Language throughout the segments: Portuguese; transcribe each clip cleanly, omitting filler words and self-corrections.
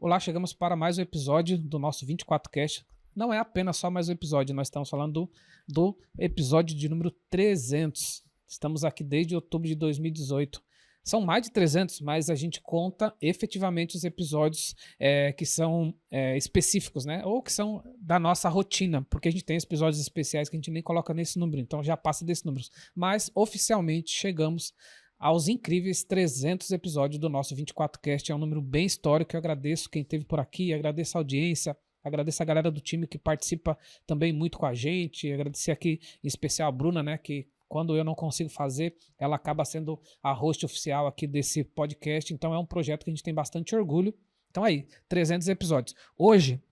Olá, chegamos para mais um episódio do nosso 24Cast. Não é apenas só mais um episódio, nós estamos falando do episódio de número 300. Estamos aqui desde outubro de 2018. São mais de 300, mas a gente conta efetivamente os episódios que são específicos, né? Ou que são da nossa rotina, porque a gente tem episódios especiais que a gente nem coloca nesse número, então já passa desses números. Mas oficialmente chegamos aos incríveis 300 episódios do nosso 24Cast. É um número bem histórico. Eu agradeço quem esteve por aqui, agradeço a audiência, agradeço a galera do time que participa também muito com a gente, agradecer aqui em especial a Bruna, né, que quando eu não consigo fazer, ela acaba sendo a host oficial aqui desse podcast. Então é um projeto que a gente tem bastante orgulho. Então aí, 300 episódios. Hoje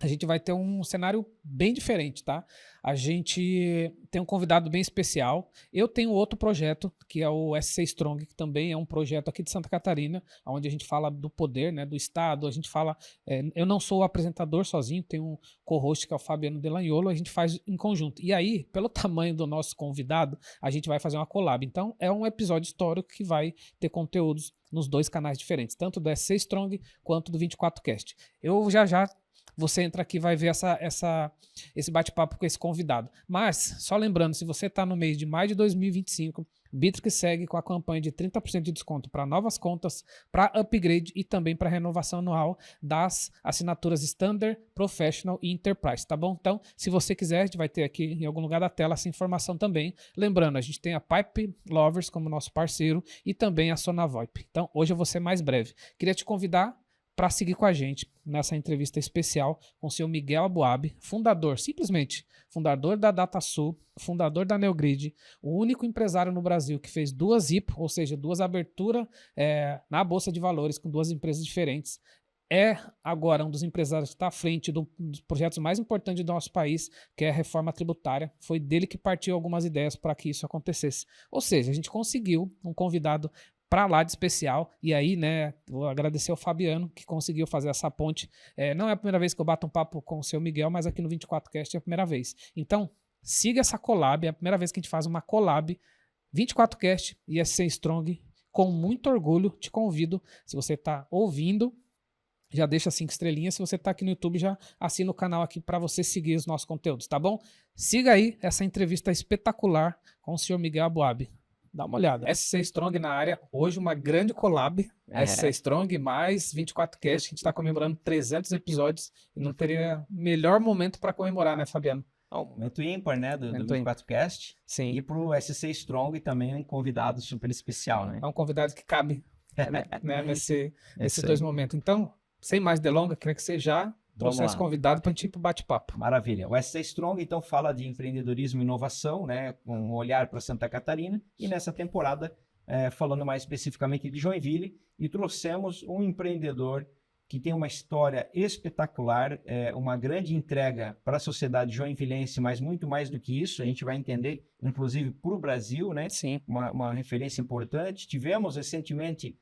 a gente vai ter um cenário bem diferente, tá? A gente tem um convidado bem especial. Eu tenho outro projeto, que é o SC Strong, que também é um projeto aqui de Santa Catarina, onde a gente fala do poder, né, do Estado. A gente fala... eu não sou o apresentador sozinho, tem um co-host que é o Fabiano Delagnolo, a gente faz em conjunto. E aí, pelo tamanho do nosso convidado, a gente vai fazer uma collab. Então, é um episódio histórico que vai ter conteúdos nos dois canais diferentes, tanto do SC Strong quanto do 24Cast. Eu já você entra aqui e vai ver esse bate-papo com esse convidado. Mas, só lembrando, se você está no mês de maio de 2025, Bitrix segue com a campanha de 30% de desconto para novas contas, para upgrade e também para renovação anual das assinaturas Standard, Professional e Enterprise, tá bom? Então, se você quiser, a gente vai ter aqui em algum lugar da tela essa informação também. Lembrando, a gente tem a Pipe Lovers como nosso parceiro e também a Sonavoip. Então, hoje eu vou ser mais breve. Queria te convidar para seguir com a gente nessa entrevista especial com o senhor Miguel Aboab, simplesmente fundador da DataSul, fundador da Neogrid, o único empresário no Brasil que fez duas IPO, ou seja, duas aberturas na Bolsa de Valores com duas empresas diferentes. É agora um dos empresários que está à frente dos projetos mais importantes do nosso país, que é a reforma tributária. Foi dele que partiu algumas ideias para que isso acontecesse. Ou seja, a gente conseguiu um convidado para lá de especial, e aí, né, vou agradecer ao Fabiano, que conseguiu fazer essa ponte. Não é a primeira vez que eu bato um papo com o seu Miguel, mas aqui no 24Cast é a primeira vez. Então, siga essa collab, é a primeira vez que a gente faz uma collab, 24Cast e SC Strong, com muito orgulho, te convido, se você está ouvindo, já deixa 5 estrelinhas, se você está aqui no YouTube, já assina o canal aqui para você seguir os nossos conteúdos, tá bom? Siga aí essa entrevista espetacular com o senhor Miguel Aboab. Dá uma olhada. SC Strong na área, hoje uma grande collab, SC Strong mais 24Cast, a gente está comemorando 300 episódios e não teria melhor momento para comemorar, né, Fabiano? Um momento ímpar, né, do 24Cast. Sim. E pro SC Strong também um convidado super especial, né? É um convidado que cabe né, nesses dois momentos. Então, sem mais delongas, queria que você já trouxesse convidado para a gente ir para o bate-papo. Maravilha. O SC Strong, então, fala de empreendedorismo e inovação, né, com um olhar para Santa Catarina, e nessa temporada, falando mais especificamente de Joinville, e trouxemos um empreendedor que tem uma história espetacular, uma grande entrega para a sociedade joinvilense, mas muito mais do que isso, a gente vai entender, inclusive, para o Brasil, né? Sim. Uma referência importante. Tivemos recentemente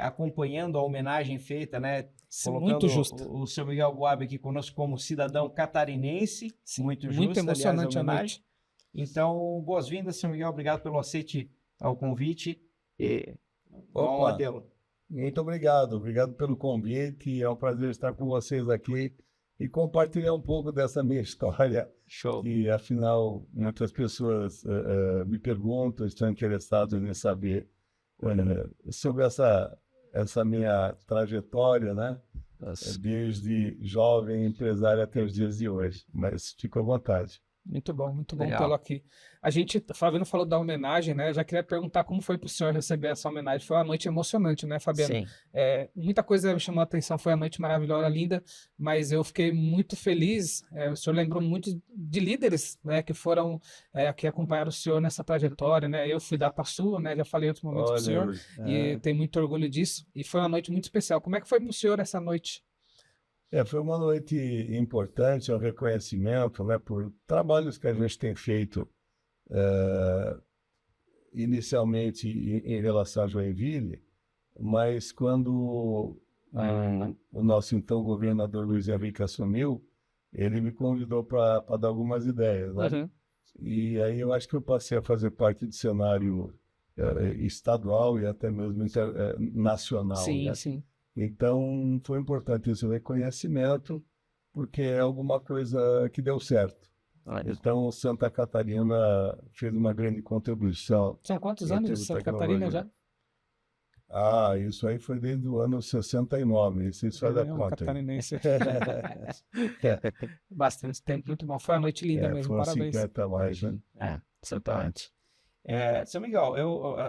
acompanhando a homenagem feita, né? Colocando muito justo. O seu Miguel Aboab aqui conosco como cidadão catarinense. Sim, muito justo. Muito emocionante aliás, a noite. Então, boas-vindas, seu Miguel. Obrigado pelo aceite ao convite. Opa, muito obrigado. Obrigado pelo convite. É um prazer estar com vocês aqui e compartilhar um pouco dessa minha história. Show. Que, afinal, muitas pessoas me perguntam, estão interessadas em saber sobre essa minha trajetória, né? Desde jovem empresário até os dias de hoje. Mas fico à vontade. Muito bom tê-lo aqui. A gente, Fabiano falou da homenagem, né? Eu já queria perguntar como foi para o senhor receber essa homenagem. Foi uma noite emocionante, né, Fabiano? Sim. Muita coisa me chamou a atenção, foi a noite maravilhosa, linda, mas eu fiquei muito feliz. O senhor lembrou muito de líderes, né, que foram, que acompanharam o senhor nessa trajetória, né? Eu fui da DataSul, né? Já falei em outro momento para o senhor, e tenho muito orgulho disso. E foi uma noite muito especial. Como é que foi para o senhor essa noite? Foi uma noite importante, um reconhecimento, né, por trabalhos que a gente tem feito inicialmente em relação a Joinville, mas quando o nosso então governador Luiz Henrique assumiu, ele me convidou para dar algumas ideias, né? Uhum. E aí eu acho que eu passei a fazer parte do cenário estadual e até mesmo nacional. Sim, né? sim. Então, foi importante esse reconhecimento, porque é alguma coisa que deu certo. Então, Santa Catarina fez uma grande contribuição São quantos em anos de termos de Santa Catarina já? tecnologia. Ah, isso aí foi desde o ano 69. Isso faz a É um conta aí. catarinense. Bastante tempo, muito bom. Foi uma noite linda mesmo, Foram parabéns. 50 a mais, né? Exatamente. Seu Miguel,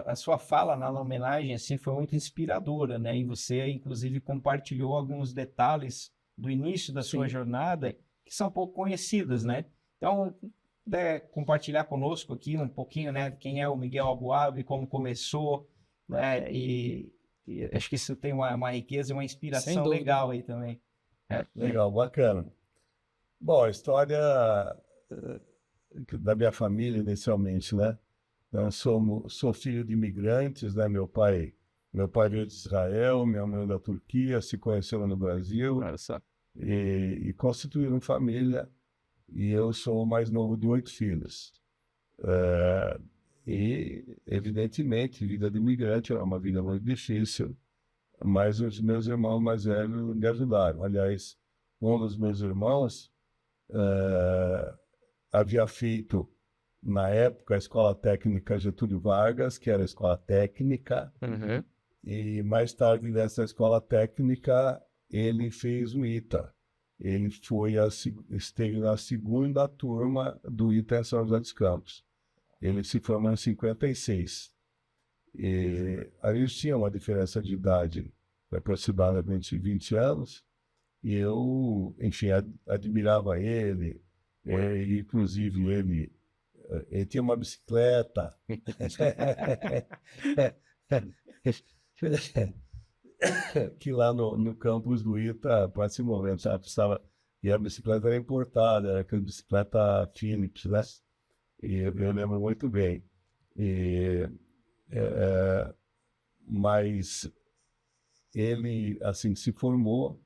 a sua fala na homenagem assim, foi muito inspiradora, né? E você, inclusive, compartilhou alguns detalhes do início da sua jornada que são pouco conhecidos, né? Então, puder compartilhar conosco aqui um pouquinho, né? Quem é o Miguel Aboab, como começou, né? E acho que isso tem uma riqueza e uma Sem inspiração dúvida. legal aí também. Legal, bacana. Bom, a história da minha família, inicialmente, né? Então, sou filho de imigrantes, né? Meu pai veio de Israel, minha mãe da Turquia, se conheceram no Brasil e constituíram família. E eu sou o mais novo de 8 filhos. E, evidentemente, vida de imigrante era uma vida muito difícil, mas os meus irmãos mais velhos me ajudaram. Aliás, um dos meus irmãos havia feito, na época, a Escola Técnica Getúlio Vargas, que era a escola técnica, e mais tarde nessa escola técnica ele fez o ITA. Ele esteve na segunda turma do ITA em São José dos Campos. Ele se formou em 56. E aí eles tinham uma diferença de idade de aproximadamente 20 anos, e eu, enfim, admirava ele, e, inclusive ele tinha uma bicicleta que lá no campus do ITA, para se mover, sabe, precisava, e a bicicleta era importada, era aquela bicicleta Philips, né? E eu lembro muito bem. Mas ele, assim, se formou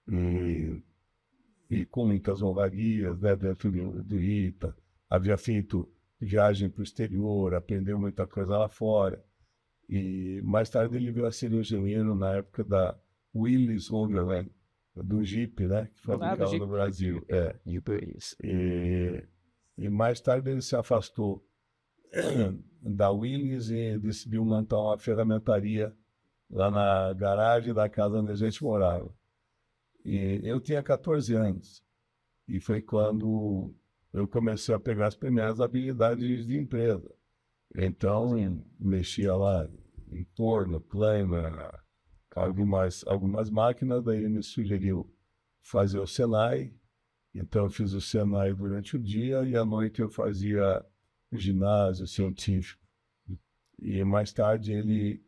e com muitas honrarias, né, dentro do ITA, havia feito viagem para o exterior, aprendeu muita coisa lá fora. E mais tarde ele veio a ser engenheiro na época da Willys Overland, do Jeep, né, que fabricava no Brasil. E mais tarde ele se afastou da Willys e decidiu montar uma ferramentaria lá na garagem da casa onde a gente morava. E eu tinha 14 anos, e foi quando eu comecei a pegar as primeiras habilidades de empresa. Então, mexia lá em torno, plana, algumas máquinas, daí ele me sugeriu fazer o Senai. Então, eu fiz o Senai durante o dia e à noite eu fazia o ginásio científico. E mais tarde ele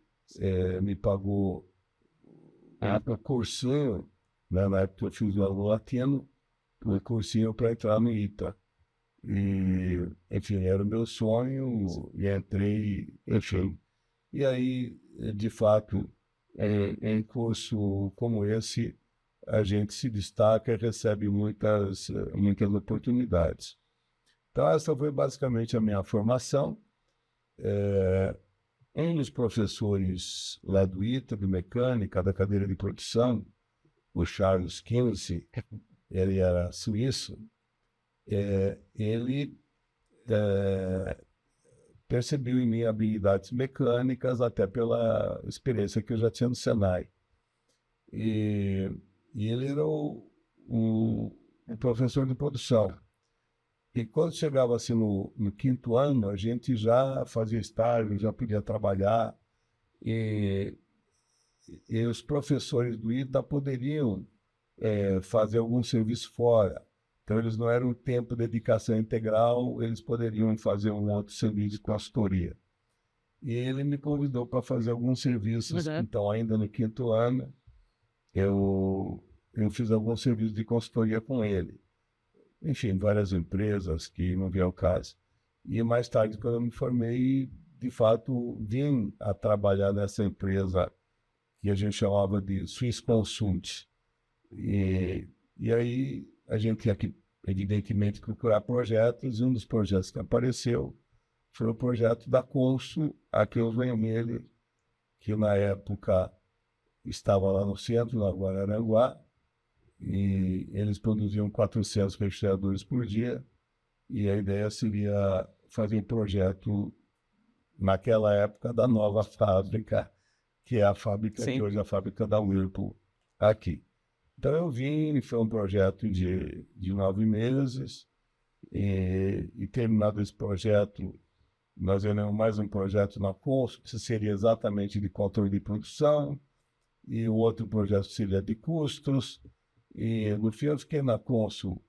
me pagou um cursinho, né? Na época eu fiz o aluno latino, um cursinho para entrar no ITA. E, enfim, era o meu sonho e entrei, enfim. E aí, de fato, em curso como esse, a gente se destaca e recebe muitas oportunidades. Então, essa foi basicamente a minha formação. Um dos professores lá do ITA, de mecânica, da cadeira de produção, o Charles Kinsey, ele era suíço, ele percebeu em mim habilidades mecânicas, até pela experiência que eu já tinha no Senai. E ele era o professor de produção. E quando chegava assim no 5º ano, a gente já fazia estágio, já podia trabalhar, e os professores do ITA poderiam fazer algum serviço fora. Então, eles não eram tempo de dedicação integral, eles poderiam fazer um outro serviço de consultoria. E ele me convidou para fazer alguns serviços. Então, ainda no 5º ano, eu fiz alguns serviços de consultoria com ele. Enfim, várias empresas que não vieram ao caso. E mais tarde, quando eu me formei, de fato, vim a trabalhar nessa empresa que a gente chamava de Swiss Consult. E aí a gente tinha que, evidentemente, procurar projetos, e um dos projetos que apareceu foi o projeto da Consul, aqui em Joinville, que na época estava lá no centro, na Guararanguá, e eles produziam 400 refrigeradores por dia, e a ideia seria fazer um projeto, naquela época, da nova fábrica, que é a fábrica Sim. que hoje é a fábrica da Whirlpool, aqui. Então eu vim, foi um projeto de 9 meses, e terminado esse projeto, nós veremos mais um projeto na Consul, que seria exatamente de controle de produção, e o outro projeto seria de custos, e no fim eu fiquei na Consul,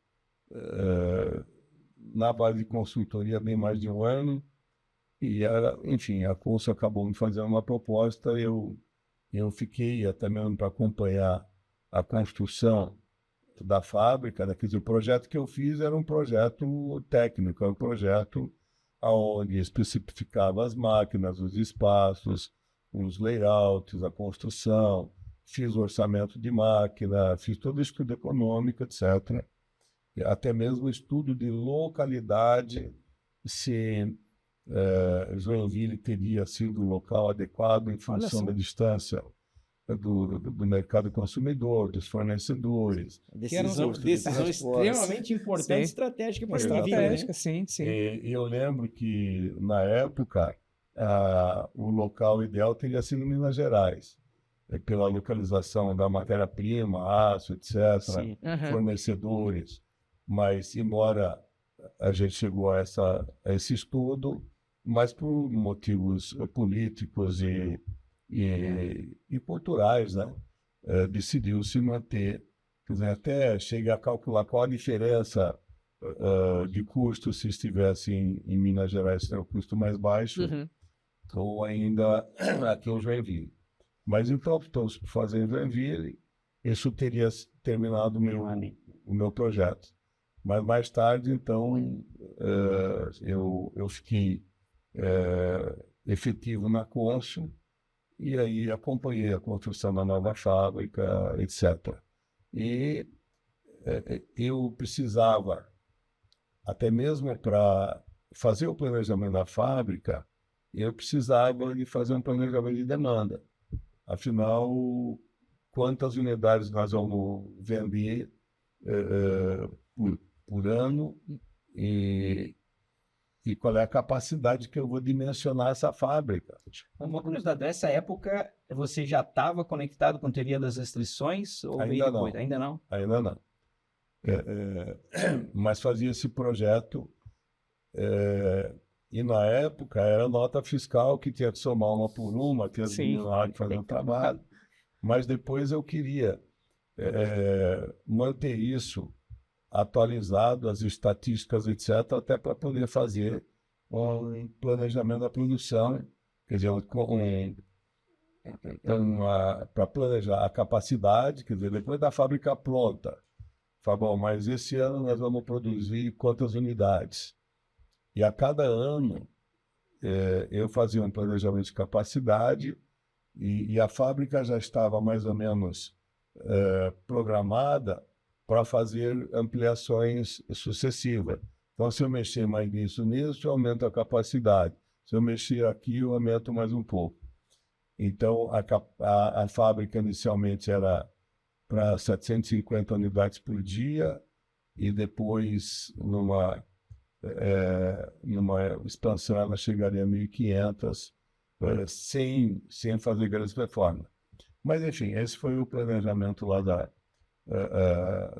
na base de consultoria, bem mais de um ano, e enfim, a Consul acabou me fazendo uma proposta, eu fiquei até mesmo para acompanhar a construção da fábrica, né? Quer dizer, o projeto que eu fiz era um projeto técnico, era um projeto onde especificava as máquinas, os espaços, os layouts, a construção, fiz o orçamento de máquina, fiz todo o estudo econômico, etc. E até mesmo o estudo de localidade, se Joinville teria sido o local adequado em função da distância do mercado consumidor, dos fornecedores. Decisão extremamente importante e estratégica para Joinville, né? Sim. E eu lembro que, na época, o local ideal teria sido Minas Gerais, pela localização da matéria-prima, aço, etc., fornecedores. Mas, embora a gente chegou a esse estudo, mas por motivos políticos e culturais, né? Decidiu se manter. Quer dizer, até cheguei a calcular qual a diferença de custo se estivesse em Minas Gerais, se era o custo mais baixo, ou ainda aqui em Joinville. Mas então optou-se por fazer em Joinville, isso teria terminado o meu projeto. Mas mais tarde, então, eu fiquei efetivo na Consul, e aí acompanhei a construção da nova fábrica, etc. E eu precisava, até mesmo para fazer o planejamento da fábrica, eu precisava de fazer um planejamento de demanda. Afinal, quantas unidades nós vamos vender por ano e qual é a capacidade que eu vou dimensionar essa fábrica. Uma curiosidade, nessa época você já estava conectado com a teoria das restrições? Ou Ainda não. Ainda não? Ainda não. Mas fazia esse projeto e na época era nota fiscal que tinha que somar uma por uma, tinha que fazer um trabalho. Mas depois eu queria manter isso atualizado, as estatísticas, etc., até para poder fazer um planejamento da produção, quer dizer, para planejar a capacidade, quer dizer, depois da fábrica pronta, fala, bom, mas esse ano nós vamos produzir quantas unidades? E a cada ano eu fazia um planejamento de capacidade e a fábrica já estava mais ou menos programada para fazer ampliações sucessivas. Então, se eu mexer mais nisso, eu aumento a capacidade. Se eu mexer aqui, eu aumento mais um pouco. Então, a fábrica inicialmente era para 750 unidades por dia, e depois, numa expansão, ela chegaria a 1.500, sem fazer grandes reformas. Mas, enfim, esse foi o planejamento lá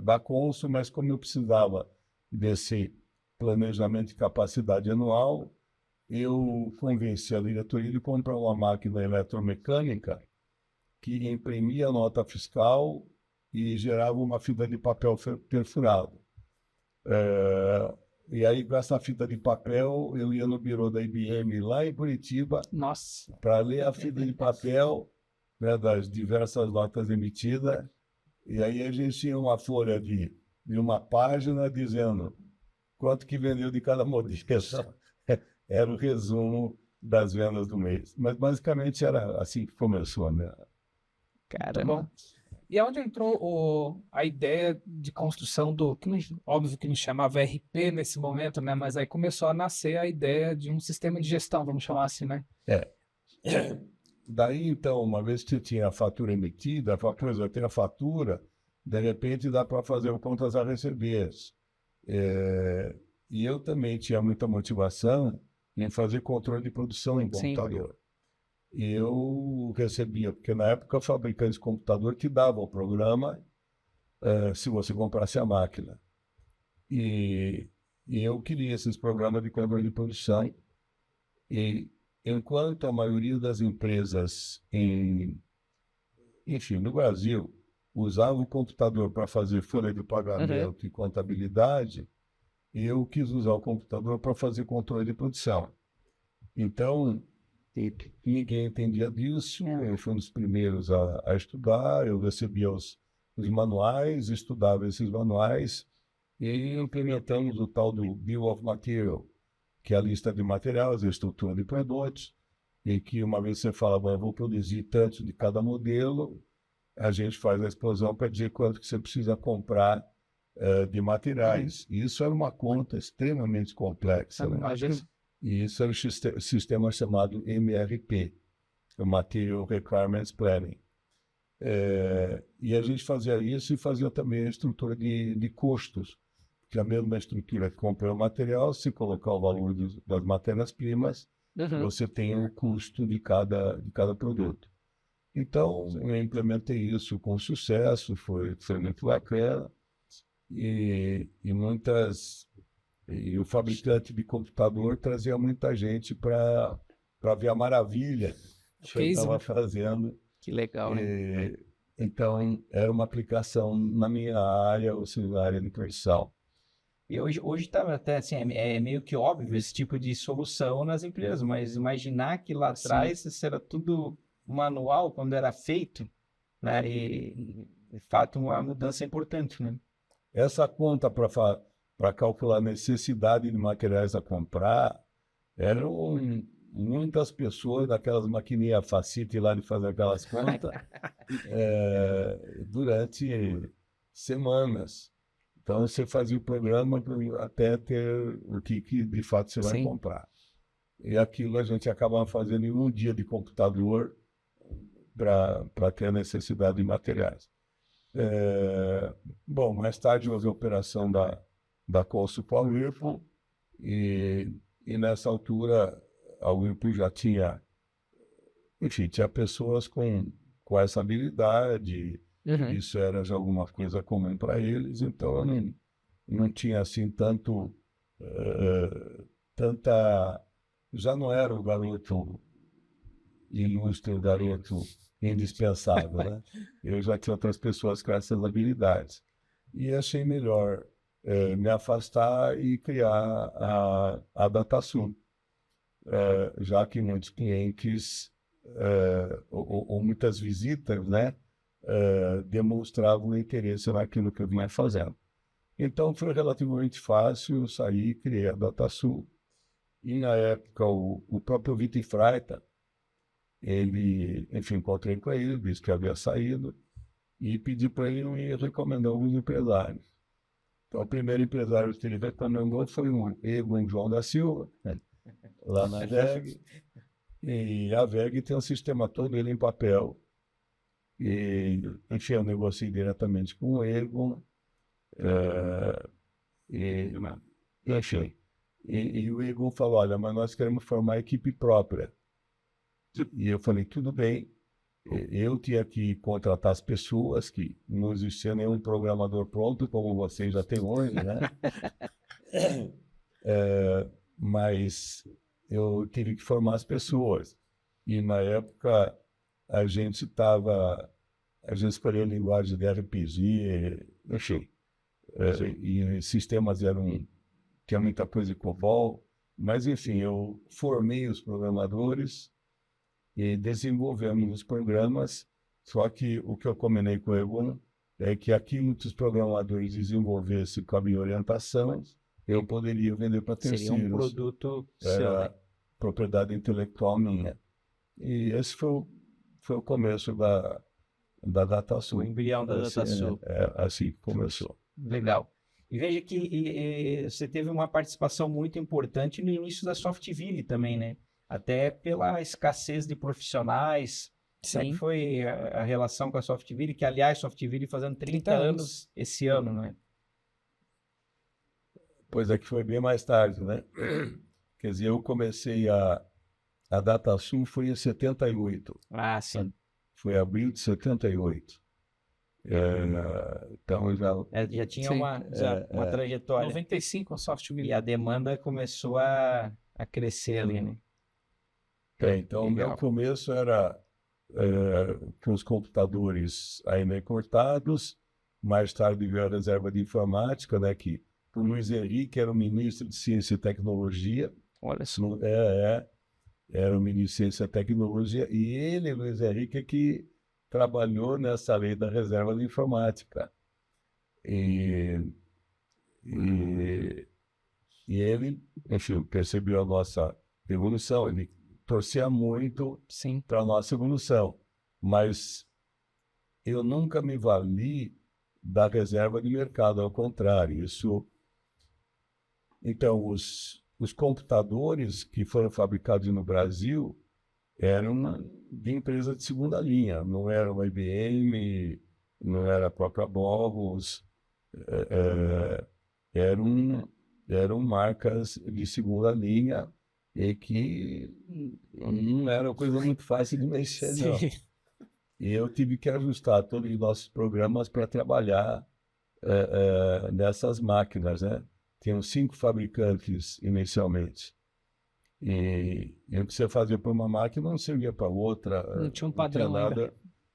da Consul, mas como eu precisava desse planejamento de capacidade anual, eu convenci a diretoria de comprar uma máquina eletromecânica que imprimia nota fiscal e gerava uma fita de papel perfurado. E aí, com essa fita de papel, eu ia no birô da IBM lá em Curitiba para ler a fita de papel, né, das diversas notas emitidas. E aí a gente tinha uma folha de uma página dizendo quanto que vendeu de cada modelo. Era o resumo das vendas do mês. Mas basicamente era assim que começou, né? Caramba. E aonde entrou a ideia de construção óbvio que não chamava RP nesse momento, né? Mas aí começou a nascer a ideia de um sistema de gestão, vamos chamar assim, né? daí, então, uma vez que tinha a fatura emitida, já tem a fatura, de repente dá para fazer o contas a receber. E eu também tinha muita motivação em fazer controle de produção em Sim. computador. E eu recebia, porque na época fabricantes de computador te davam o programa se você comprasse a máquina. E eu queria esses programas de controle de produção. E enquanto a maioria das empresas, enfim, no Brasil, usava o computador para fazer folha de pagamento e contabilidade, eu quis usar o computador para fazer controle de produção. Então, ninguém entendia disso, eu fui um dos primeiros a estudar, eu recebia os manuais, estudava esses manuais e implementamos o tal do Bill of Material, que é a lista de materiais, a estrutura de produtos, e que uma vez você fala, eu vou produzir tanto de cada modelo, a gente faz a explosão para dizer quanto que você precisa comprar de materiais. E isso era uma conta extremamente complexa. Né? E isso era o sistema chamado MRP, o Material Requirements Planning. E a gente fazia isso e fazia também a estrutura de custos, que a mesma estrutura que compra o material, se colocar o valor das matérias-primas, você tem o custo de cada produto. Então, eu implementei isso com sucesso, foi muito bacana, e o fabricante de computador trazia muita gente para ver a maravilha que eu estava fazendo. Que legal, né? Então, era uma aplicação na minha área, ou seja, na área de produção. E hoje tá até assim, é meio que óbvio esse tipo de solução nas empresas, mas imaginar que lá atrás isso era tudo manual quando era feito, né? E de fato uma mudança importante, né? Essa conta para calcular a necessidade de materiais a comprar eram muitas pessoas daquelas maquininhas Facite lá de fazer aquelas contas durante semanas. Então, você fazia o programa até ter o que de fato você vai comprar. E aquilo a gente acabava fazendo em um dia de computador para ter a necessidade de materiais. Bom, mais tarde houve a operação da Consul para a Whirlpool e nessa altura a Whirlpool já tinha, enfim, tinha pessoas com essa habilidade. Isso era já alguma coisa comum para eles, então eu não tinha assim tanta... Já não era o garoto ilustre, o garoto indispensável, né? Eu já tinha outras pessoas com essas habilidades. E achei melhor me afastar e criar a DataSul, já que muitos clientes ou muitas visitas, né? Demonstravam interesse naquilo que eu vinha fazendo. Então foi relativamente fácil, eu saí e criei a DataSul. E na época o próprio Vitor Freita, enfim, encontrei com ele, disse que havia saído e pedi para ele ir recomendar alguns empresários. Então o primeiro empresário que ele recomendou foi o Egon João da Silva, né, lá na VEG. E a VEG tem um sistema todo ele em papel. E, enfim, eu negociei diretamente com o Egon, enfim, e o Egon falou, olha, mas nós queremos formar equipe própria. E eu falei, tudo bem, eu tinha que contratar as pessoas, que não existia nenhum programador pronto, como vocês já têm hoje, né? Mas eu tive que formar as pessoas. E na época a gente escolheu linguagem de RPG, enfim, e sistemas tinha muita coisa de COBOL, mas enfim, eu formei os programadores e desenvolvemos os programas, só que o que eu combinei com o Egon é que aquilo que os programadores desenvolvessem com a minha orientação, eu poderia vender para terceiros. Seria um produto seu, né? Propriedade intelectual minha. E esse foi o começo da DataSul. O embrião da DataSul. Assim começou. Legal. E veja que você teve uma participação muito importante no início da Softville também, né? até pela escassez de profissionais. Como é que foi a relação com a Softville, que aliás, Softville fazendo 30 anos esse ano, né? Pois é, que foi bem mais tarde, né? Quer dizer, eu comecei a DataSul foi em 78. Ah, sim. Foi abril de 78. Então Já tinha uma trajetória. 95 a Softville. E a demanda começou a crescer ali, né? Então o meu começo era com os computadores ainda importados. Mais tarde veio a reserva de informática, né? Que o Luiz Henrique era o ministro de Ciência e Tecnologia. Olha só. Era o ministro de Ciência e Tecnologia. E ele, Luiz Henrique, é que trabalhou nessa lei da reserva de informática. E ele, enfim, percebeu a nossa evolução. Ele torcia muito para a nossa evolução. Mas eu nunca me vali da reserva de mercado, ao contrário. Então, os computadores que foram fabricados no Brasil eram de empresa de segunda linha, não era uma IBM, não era a própria Borros, eram marcas de segunda linha e que não era coisa muito fácil de mexer, não. E eu tive que ajustar todos os nossos programas para trabalhar nessas máquinas, né? Tinham 5 fabricantes inicialmente. E o que você fazia para uma máquina não servia para outra. Não tinha um padrão ainda.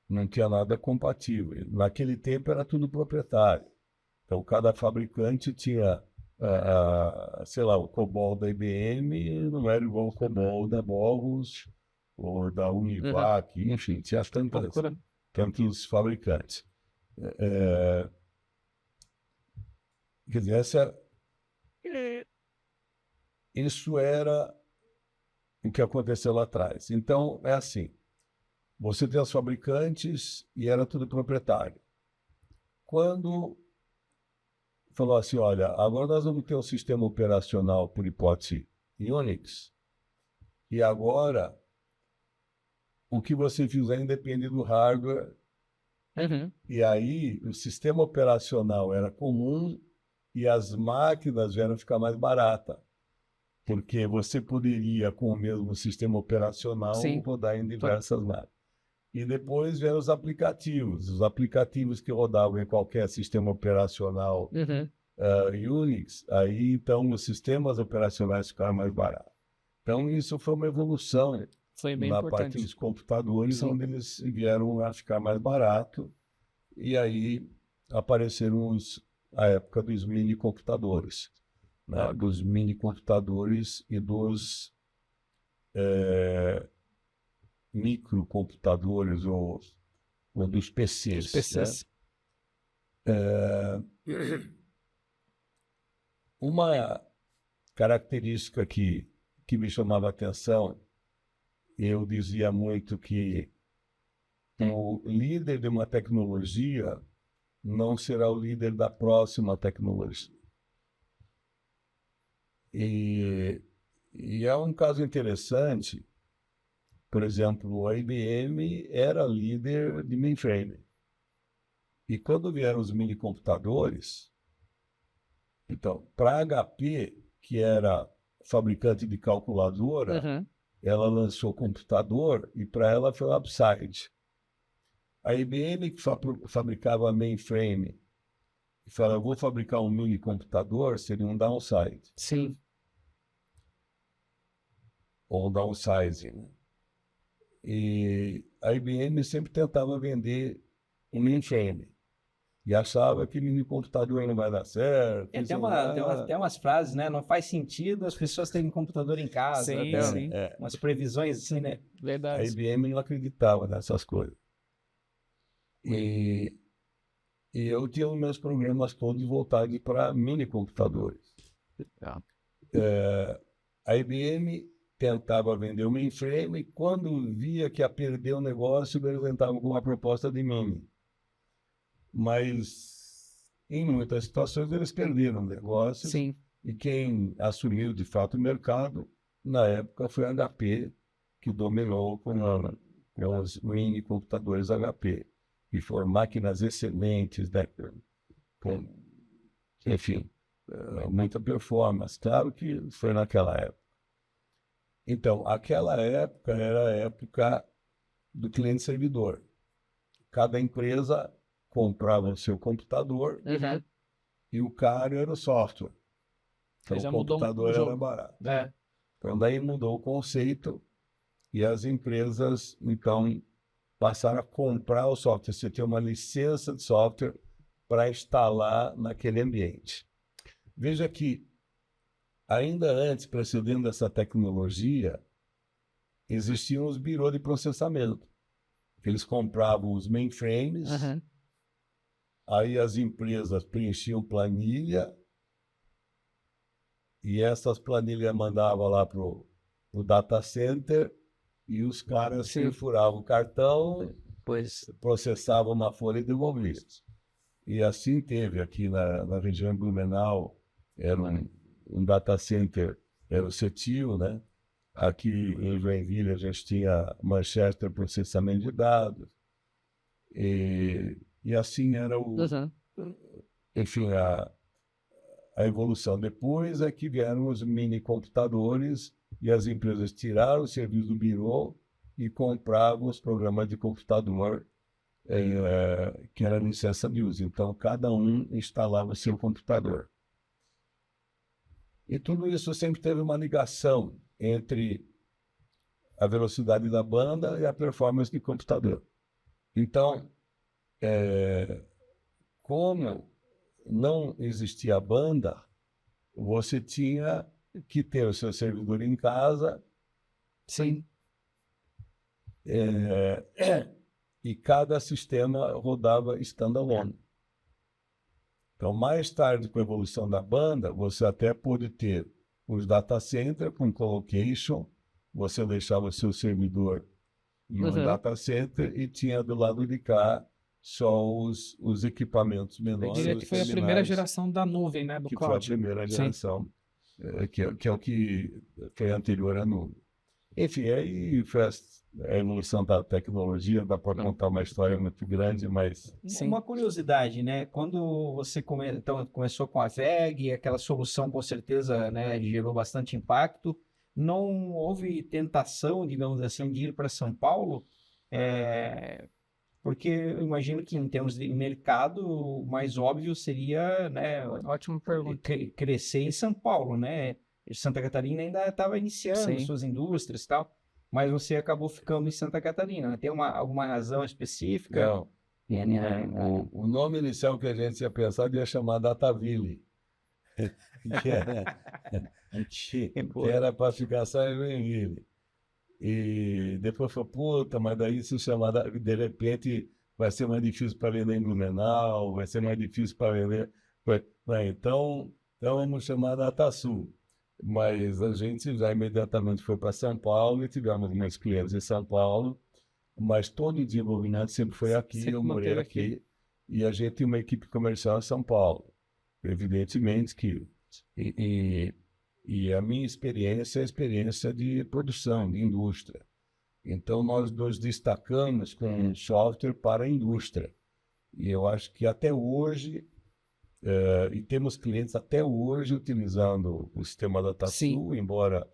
Não tinha nada compatível. Naquele tempo era tudo proprietário. Então cada fabricante tinha, sei lá, o COBOL da IBM não era igual ao COBOL da Borros ou da Univac, enfim, tinha tantos fabricantes. Quer dizer, isso era o que aconteceu lá atrás. Então, é assim, você tem os fabricantes e era tudo proprietário. Quando falou assim, olha, agora nós vamos ter um sistema operacional, por hipótese, Unix, e agora o que você fizer depende do hardware. E aí o sistema operacional era comum e as máquinas vieram ficar mais baratas. Porque você poderia, com o mesmo sistema operacional, rodar em diversas máquinas. E depois vieram os aplicativos que rodavam em qualquer sistema operacional Unix, aí então os sistemas operacionais ficaram mais baratos. Então isso foi uma evolução na parte dos computadores, onde eles vieram a ficar mais barato, e aí apareceram a época dos mini-computadores. Né, dos mini-computadores e dos microcomputadores ou dos PCs. Né? Uma característica que me chamava a atenção, eu dizia muito que o líder de uma tecnologia não será o líder da próxima tecnologia. E é um caso interessante, por exemplo, a IBM era líder de mainframe. E quando vieram os minicomputadores, então, para a HP, que era fabricante de calculadora, ela lançou computador e para ela foi o upside. A IBM, que fabricava mainframe, e fala, eu vou fabricar um mini-computador, seria um downside. Sim. Ou downsizing. E a IBM sempre tentava vender um mainframe. E achava que mini-computador não vai dar certo. Tem umas frases, né? Não faz sentido as pessoas terem computador em casa. Sim. Umas previsões assim, né? Verdade. A IBM não acreditava nessas coisas. E eu tinha os meus programas todos voltados para mini-computadores. A IBM tentava vender o mainframe e quando via que ia perder o negócio, eles entravam com uma proposta de mini. Mas, em muitas situações, eles perderam o negócio. Sim. E quem assumiu, de fato, o mercado na época foi a HP que dominou com os mini computadores HP. E foram máquinas excelentes, né? Com, enfim, muita performance. Claro que foi naquela época. Então, aquela época era a época do cliente-servidor. Cada empresa comprava o seu computador e o caro era o software. Então, já o mudou computador era jogo. barato. É. Então, daí mudou o conceito e as empresas, então, passaram a comprar o software. Você tinha uma licença de software para instalar naquele ambiente. Veja que, ainda antes, precedendo essa tecnologia, existiam os birôs de processamento. Eles compravam os mainframes, aí as empresas preenchiam planilha, e essas planilhas mandavam lá para o data center, e os caras perfuravam o cartão, processavam uma folha e devolviam. E assim teve aqui na região de Blumenau, era um data center, era o CETIL, né? Aqui em Joinville a gente tinha Manchester Processamento de Dados. E assim era enfim, a evolução. Depois é que vieram os mini computadores e as empresas tiraram o serviço do birô e compravam os programas de computador que era licença de uso. Então, cada um instalava seu computador. E tudo isso sempre teve uma ligação entre a velocidade da banda e a performance do computador. Então, como não existia banda, você tinha que ter o seu servidor em casa. Sim. E cada sistema rodava standalone. Então, mais tarde, com a evolução da banda, você até pôde ter os data centers com colocation, você deixava o seu servidor em um data center e tinha do lado de cá só os equipamentos menores. Eu diria que foi a primeira geração da nuvem, né, do que cloud. Foi a primeira geração, que é o que foi anterior à nuvem. Enfim, aí foi a evolução da tecnologia, dá para contar uma história muito grande, mas... Sim. Uma curiosidade, né? Quando você começou com a VEG, aquela solução com certeza, né, gerou bastante impacto, não houve tentação, digamos assim, de ir para São Paulo? Porque eu imagino que em termos de mercado, o mais óbvio seria, né, ótima pergunta, crescer em São Paulo, né? Santa Catarina ainda estava iniciando suas indústrias e tal, mas você acabou ficando em Santa Catarina. Tem alguma razão específica? Não. O nome inicial que a gente ia pensar ia chamar Dataville, que era para ficar só em Joinville. E depois falou, puta, mas daí se chamar, de repente vai ser mais difícil para vender em Blumenau, vai ser mais difícil para vender. Então vamos chamar DataSul. Mas a gente já imediatamente foi para São Paulo e tivemos alguns clientes em São Paulo, mas todo o desenvolvimento sempre foi aqui, eu morei aqui, e a gente tem uma equipe comercial em São Paulo. Evidentemente que... E a minha experiência é a experiência de produção, de indústria. Então, nós nos destacamos com software para a indústria. E eu acho que até hoje... e temos clientes até hoje utilizando o sistema DataSul, embora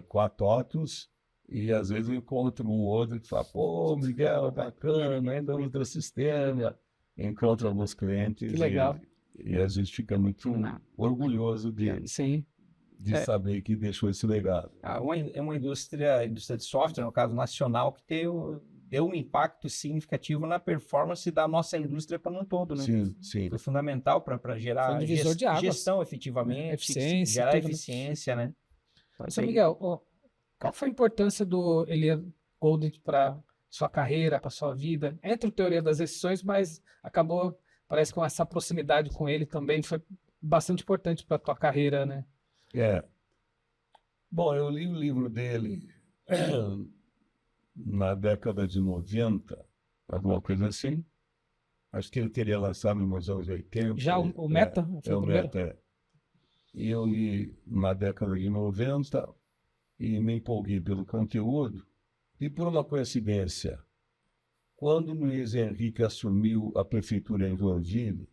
com a TOTUS, e às vezes eu encontro um outro que fala, pô, Miguel, bacana, ainda usa o sistema. Encontro alguns clientes. Que legal. E a gente fica muito orgulhoso de saber que deixou esse legado. É uma indústria de software, no caso nacional, que deu um impacto significativo na performance da nossa indústria como um todo, né? Sim. Foi fundamental para gerar um divisor de águas. Gestão, efetivamente, eficiência, gerar eficiência, né? São Miguel, qual foi a importância do Elias Golden para sua carreira, para sua vida? Entre teoria das decisões, mas acabou, parece, com essa proximidade com ele também foi bastante importante para a tua carreira, né? Bom, eu li o livro dele na década de 90, alguma coisa assim. Acho que ele teria lançado nos anos 80. Já o Meta? O Meta. E eu li na década de 90. e me empolguei pelo conteúdo. E por uma coincidência, quando o Luiz Henrique assumiu a prefeitura em Joinville,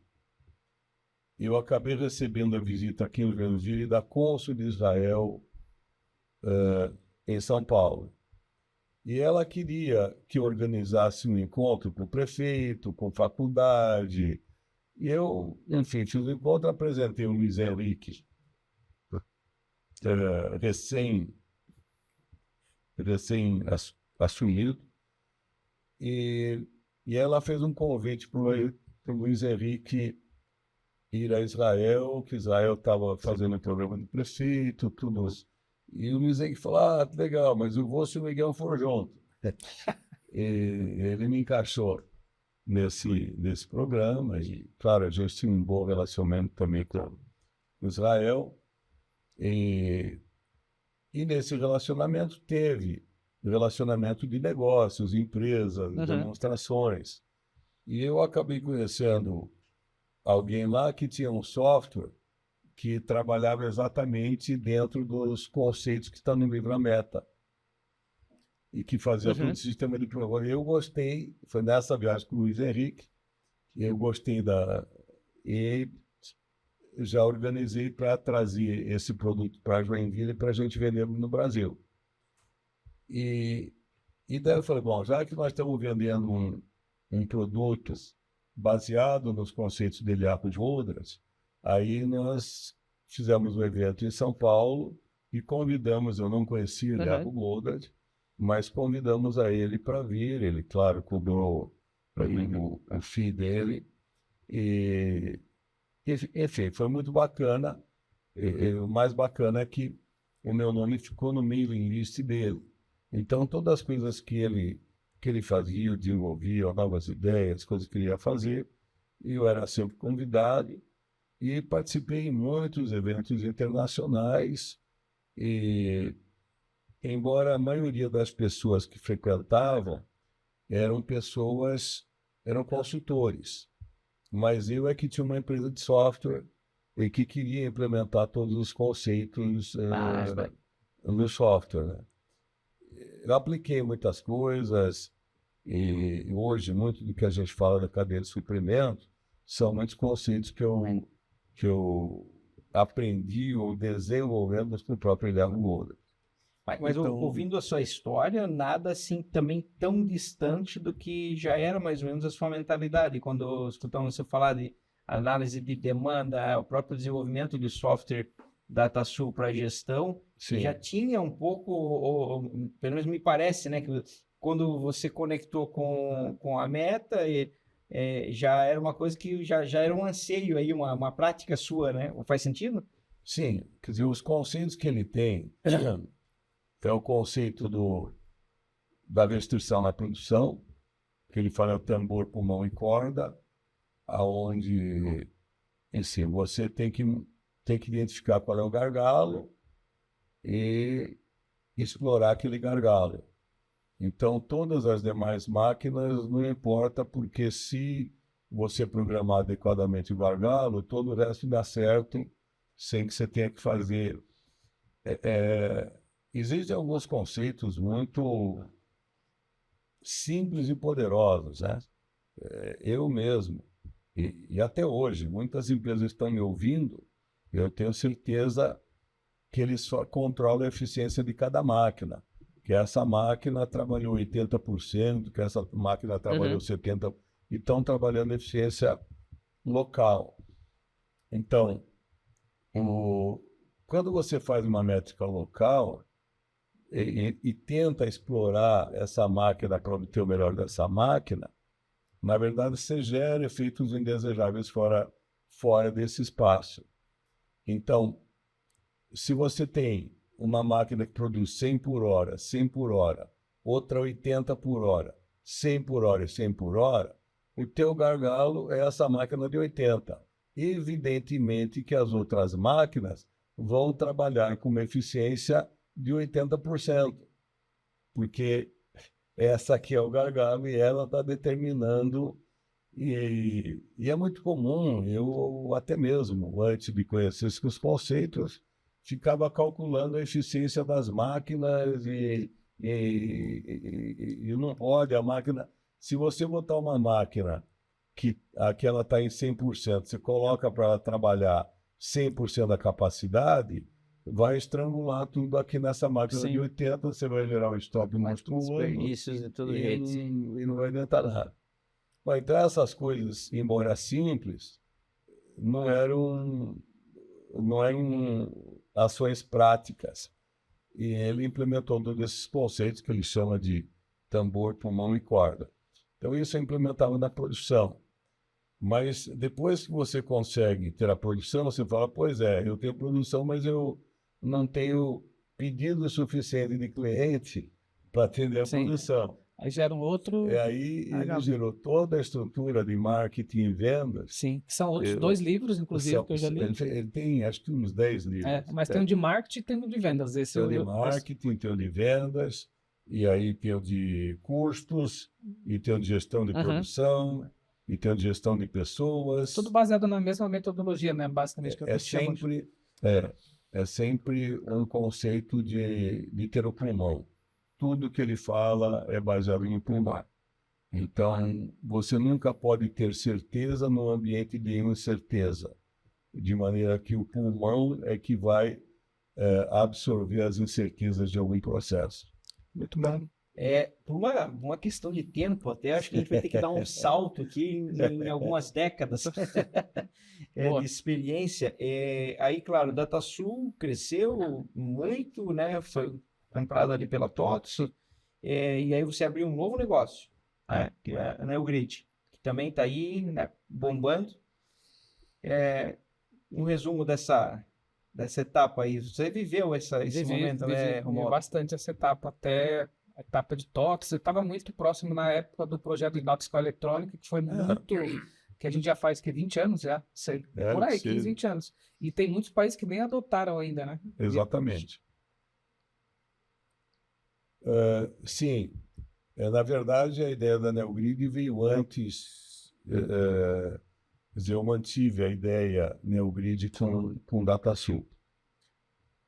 eu acabei recebendo a visita aqui em Joinville da cônsul de Israel em São Paulo. E ela queria que eu organizasse um encontro com o prefeito, com faculdade. E eu, enfim, fiz o encontro, apresentei o Luiz Henrique, recém-assumido, e ela fez um convite para o Luiz Henrique ir a Israel, que Israel estava fazendo um programa do prefeito, tudo isso. E o Luiz Henrique falou, legal, mas eu vou se o Miguel for junto. E ele me encaixou nesse programa, e claro, a gente tinha um bom relacionamento também com Israel, e nesse relacionamento teve relacionamento de negócios, empresas, demonstrações. E eu acabei conhecendo alguém lá que tinha um software que trabalhava exatamente dentro dos conceitos que estão no livro A Meta e que fazia todo o sistema de programa. Eu gostei, foi nessa viagem com o Luiz Henrique, eu gostei e já organizei para trazer esse produto para Joinville para a gente vender no Brasil. E daí eu falei, bom, já que nós estamos vendendo um produto baseado nos conceitos de Eliapo de Rodras, aí nós fizemos um evento em São Paulo e convidamos, eu não conhecia Eliapo Rodras, mas convidamos a ele para vir. Ele, claro, cobrou o fee dele. E, enfim, foi muito bacana. O mais bacana é que o meu nome ficou no mailing list dele. Então, todas as coisas que ele fazia, desenvolvia, novas ideias, coisas que ele ia fazer, eu era sempre convidado e participei em muitos eventos internacionais. E, embora a maioria das pessoas que frequentavam eram consultores, mas eu é que tinha uma empresa de software e que queria implementar todos os conceitos no software, né? Eu apliquei muitas coisas e hoje muito do que a gente fala da cadeia de suprimento são muitos conceitos que eu aprendi ou desenvolvendo no próprio Eliapo Rodras. Mas Então, ouvindo a sua história, nada assim também tão distante do que já era mais ou menos a sua mentalidade. Quando escutamos você falar de análise de demanda, o próprio desenvolvimento de software DataSul para gestão, sim, já tinha um pouco, ou pelo menos me parece, né, que quando você conectou com a Meta, já era uma coisa que já era um anseio aí, uma prática sua, né? Faz sentido? sim, quer dizer, os conceitos que ele tem é o conceito da restrição na produção, que ele fala é o tambor, pulmão e corda, aonde, assim, você tem que identificar qual é o gargalo e explorar aquele gargalo. Então, todas as demais máquinas não importa, porque se você programar adequadamente o gargalo, todo o resto dá certo, sem que você tenha que fazer. Existem alguns conceitos muito simples e poderosos, né? Eu mesmo, e até hoje, muitas empresas estão me ouvindo, eu tenho certeza que eles só controlam a eficiência de cada máquina, que essa máquina trabalhou 80%, que essa máquina trabalhou 70%, e estão trabalhando a eficiência local. Então, quando você faz uma métrica local e tenta explorar essa máquina para obter o melhor dessa máquina, na verdade você gera efeitos indesejáveis fora desse espaço. Então, se você tem uma máquina que produz 100 por hora, 100 por hora, outra 80 por hora, 100 por hora e 100 por hora, o teu gargalo é essa máquina de 80. Evidentemente que as outras máquinas vão trabalhar com uma eficiência de 80%, porque essa aqui é o gargalo e ela está determinando. E é muito comum, eu até mesmo, antes de conhecer esses conceitos, ficava calculando a eficiência das máquinas e não pode a máquina... Se você botar uma máquina que aquela está em 100%, você coloca para ela trabalhar 100% da capacidade, vai estrangular tudo aqui nessa máquina. Sim. De 80, você vai gerar um estoque monstruoso e não vai adiantar nada. Bom, então essas coisas, embora simples, não eram ações práticas. E ele implementou todos esses conceitos que ele chama de tambor, pulmão e corda. Então isso é implementado na produção. Mas depois que você consegue ter a produção, você fala, pois é, eu tenho produção, mas eu não tenho pedido suficiente de cliente para atender a produção. Aí gera um outro... Aí ele gerou toda a estrutura de marketing e vendas. Sim, que são outros 2 livros, inclusive, que eu já li. Ele tem, acho que uns 10 livros. Mas tem um de marketing e tem um de vendas. Tem o de marketing, tem o de vendas, e aí tem o de custos, e tem o de gestão de produção, e tem o de gestão de pessoas. Tudo baseado na mesma metodologia, né? Basicamente, que eu é sempre um conceito de ter o pulmão. Tudo que ele fala é baseado em pulmão. Então, você nunca pode ter certeza no ambiente de incerteza, de maneira que o pulmão é que vai absorver as incertezas de algum processo. Muito bom. Por uma questão de tempo, até acho que a gente vai ter que dar um salto aqui em algumas décadas de experiência. Aí, claro, o DataSul cresceu muito, né? Foi comprado ali pela TOTS, e aí você abriu um novo negócio, que é a Neogrid, que também está aí, né, bombando. Um resumo dessa etapa aí, você viveu esse momento, né, Romualdo? Vivi bastante essa etapa, até a etapa de TOTS. Eu estava muito próximo na época do projeto de nota escola eletrônica, que foi muito... que a gente já faz 20 anos já, por aí, 15, 20 anos. E tem muitos países que nem adotaram ainda, né? Exatamente. Sim, na verdade a ideia da Neogrid veio antes, quer dizer, eu mantive a ideia Neogrid com DataSul.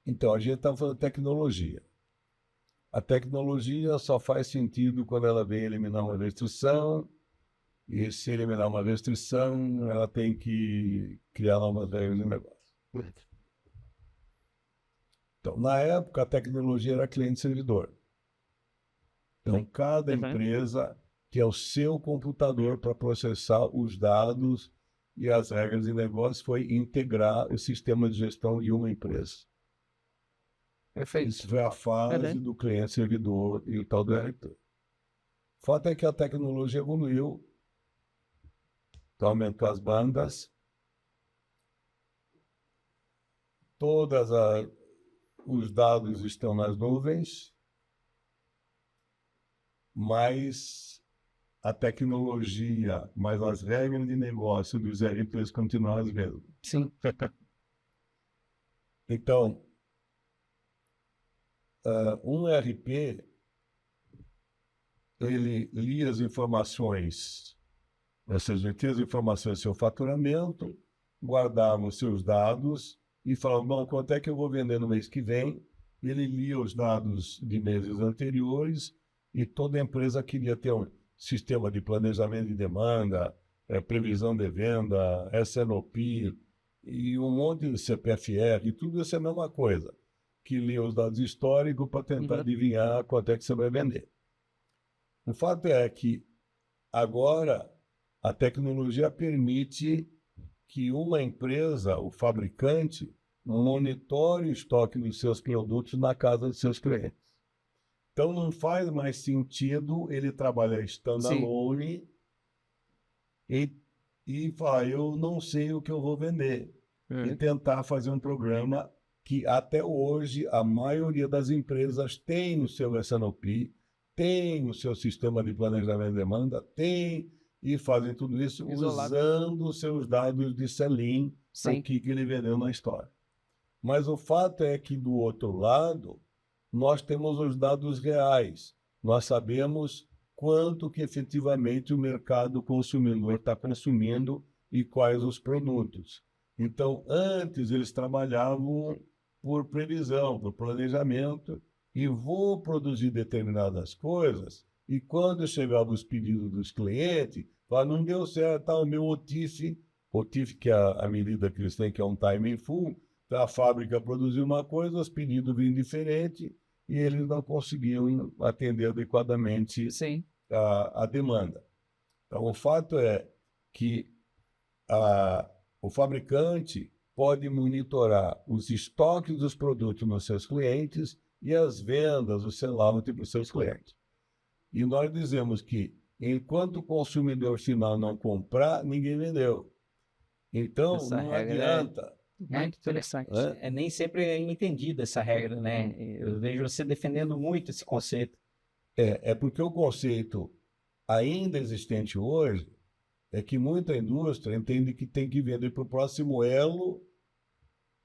Então a gente está falando de tecnologia. A tecnologia só faz sentido quando ela vem eliminar uma restrição, e se eliminar uma restrição, ela tem que criar novas regras de negócio. Então, na época, a tecnologia era cliente-servidor. Então, cada empresa tem o seu computador para processar os dados e as regras de negócio, foi integrar o sistema de gestão de uma empresa. Perfeito. Isso foi a fase do cliente-servidor e o tal do RP. O fato é que a tecnologia evoluiu, então aumentou as bandas, os dados estão nas nuvens, mas a tecnologia, mas as regras de negócio dos RPs continuam as mesmas. Sim. Então, um RP, ele lia as informações, ou seja, tinha as informações do seu faturamento, guardava os seus dados e falava, bom, quanto é que eu vou vender no mês que vem? Ele lia os dados de meses anteriores. E toda empresa queria ter um sistema de planejamento de demanda, previsão de venda, SNOP e um monte de CPFR, e tudo isso é a mesma coisa, que lia os dados históricos para tentar adivinhar quanto é que você vai vender. O fato é que agora a tecnologia permite que uma empresa, o fabricante, monitore o estoque dos seus produtos na casa dos seus clientes. Então, não faz mais sentido ele trabalhar standalone e falar, eu não sei o que eu vou vender. E tentar fazer um programa que, até hoje, a maioria das empresas tem o seu SNOP, tem o seu sistema de planejamento de demanda, tem, e fazem tudo isso usando os seus dados de sell-in, o que ele vendeu na história. Mas o fato é que, do outro lado, nós temos os dados reais. Nós sabemos quanto que efetivamente o mercado consumidor está consumindo e quais os produtos. Então, antes eles trabalhavam por previsão, por planejamento, e vou produzir determinadas coisas, e quando chegavam os pedidos dos clientes, não deu certo, tá, o meu OTIF, que é a medida que eles têm, que é um timing full, a fábrica produziu uma coisa, os pedidos vinham diferentes, e eles não conseguiam atender adequadamente a demanda. Então, o fato é que o fabricante pode monitorar os estoques dos produtos nos seus clientes e as vendas, o sell-out para os seus clientes. E nós dizemos que, enquanto o consumidor final não comprar, ninguém vendeu. Então, essa não regra adianta. Muito interessante. Nem sempre é entendida essa regra, né? Eu vejo você defendendo muito esse conceito. É porque o conceito ainda existente hoje é que muita indústria entende que tem que vender para o próximo elo,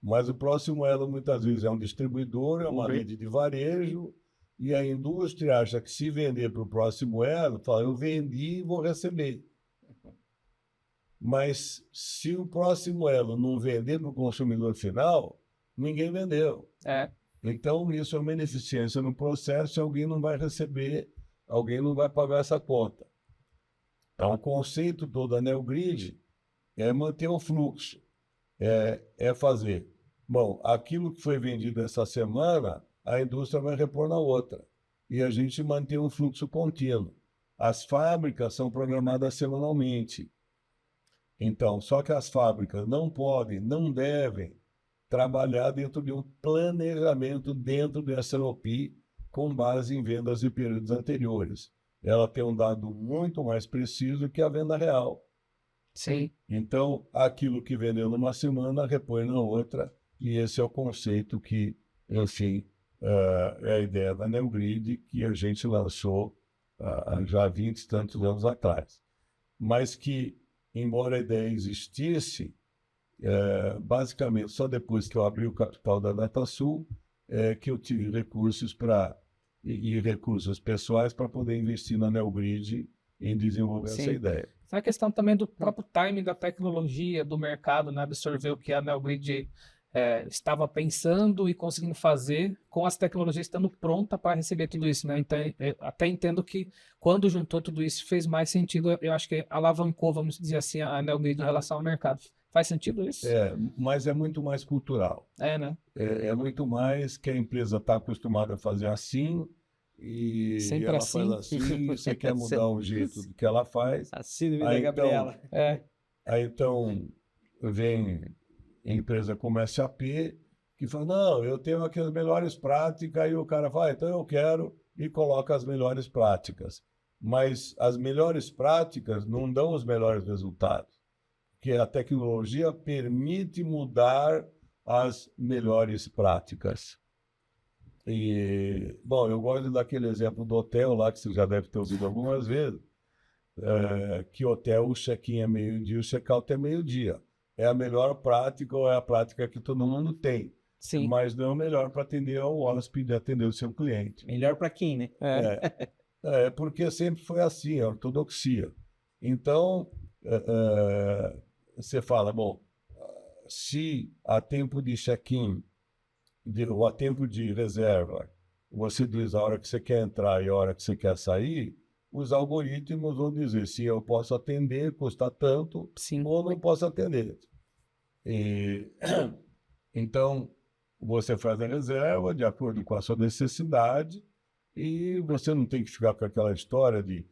mas o próximo elo muitas vezes é um distribuidor, é uma rede de varejo, e a indústria acha que se vender para o próximo elo, fala, eu vendi e vou receber. Mas se o próximo elo não vender para o consumidor final, ninguém vendeu. Então, isso é uma ineficiência no processo e alguém não vai receber, alguém não vai pagar essa conta. Então, o conceito todo da NeoGrid é manter o fluxo, é fazer. Bom, aquilo que foi vendido essa semana, a indústria vai repor na outra. E a gente mantém um fluxo contínuo. As fábricas são programadas semanalmente. Então, só que as fábricas não podem, não devem trabalhar dentro de um planejamento dentro do SNOP com base em vendas de períodos anteriores. Ela tem um dado muito mais preciso que a venda real. Sim. Então, aquilo que vendeu numa semana, repõe na outra, e esse é o conceito que, enfim, é a ideia da NeoGrid, que a gente lançou já há 20 e tantos anos atrás. Mas que, embora a ideia existisse, basicamente só depois que eu abri o capital da DataSul, que eu tive recursos e recursos pessoais para poder investir na NeoGrid em desenvolver essa ideia. Essa questão também do próprio timing da tecnologia, do mercado, né? Absorver o que a NeoGrid estava pensando e conseguindo fazer, com as tecnologias estando pronta para receber tudo isso, né? Então, até entendo que quando juntou tudo isso fez mais sentido, eu acho que alavancou, vamos dizer assim, a NeoGrid em relação ao mercado. Faz sentido isso? Mas é muito mais cultural. Né? É muito mais que a empresa está acostumada a fazer assim e sempre ela assim. faz assim, você quer mudar o jeito do que ela faz. Assim, da Gabriela. Aí então vem empresa como SAP, que fala, não, eu tenho aqui as melhores práticas, e o cara fala, então eu quero, e coloca as melhores práticas. Mas as melhores práticas não dão os melhores resultados, porque a tecnologia permite mudar as melhores práticas. E, bom, eu gosto daquele exemplo do hotel lá, que você já deve ter ouvido algumas vezes, que hotel, o check-in é meio-dia, o check-out é meio-dia. É a melhor prática ou é a prática que todo mundo tem. Sim. Mas não é o melhor para atender ao hóspede, atender o seu cliente. Melhor para quem, né? Porque sempre foi assim, a ortodoxia. Então, você fala, bom, se a tempo de check-in, ou a tempo de reserva, você diz a hora que você quer entrar e a hora que você quer sair, os algoritmos vão dizer se eu posso atender, custa tanto, ou não posso atender. Então, você faz a reserva de acordo com a sua necessidade e você não tem que ficar com aquela história de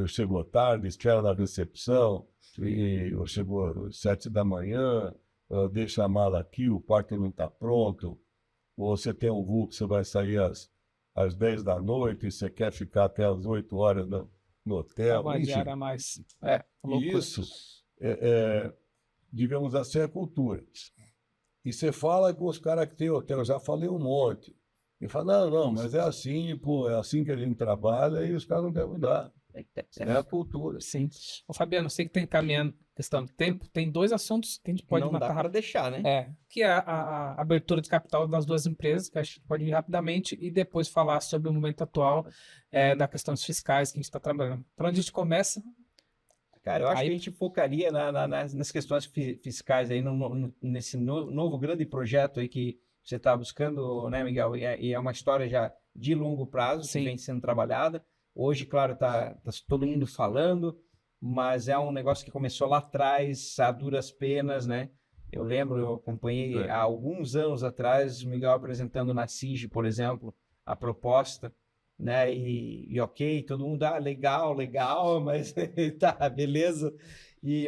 chegou tarde, espera na recepção, ou chegou às 7 da manhã, deixa a mala aqui, o quarto não está pronto, ou você tem um voo que você vai sair às 10 da noite e você quer ficar até às 8 horas no hotel. Uma diária a mais. Isso, digamos assim, é cultura. E você fala com os caras que tem hotel, eu já falei um monte. E fala, não, mas é assim, pô, é assim que a gente trabalha e os caras não querem mudar. É a cultura. Sim. Ô, Fabiano, sei que tem caminhando questão de tempo, tem dois assuntos que a gente pode matar. Não dá para deixar, né? Que é a abertura de capital das duas empresas, que a gente pode ir rapidamente, e depois falar sobre o momento atual da questões fiscais que a gente está trabalhando. Então, a gente começa... Cara, eu acho que a gente focaria nas questões fiscais aí, nesse novo grande projeto aí que você está buscando, né, Miguel? E é uma história já de longo prazo que Sim. vem sendo trabalhada. Hoje, claro, tá todo mundo falando, mas é um negócio que começou lá atrás, a duras penas, né? Eu lembro, eu acompanhei há alguns anos atrás o Miguel apresentando na CIG, por exemplo, a proposta, né? E ok, todo mundo, legal, mas tá, beleza.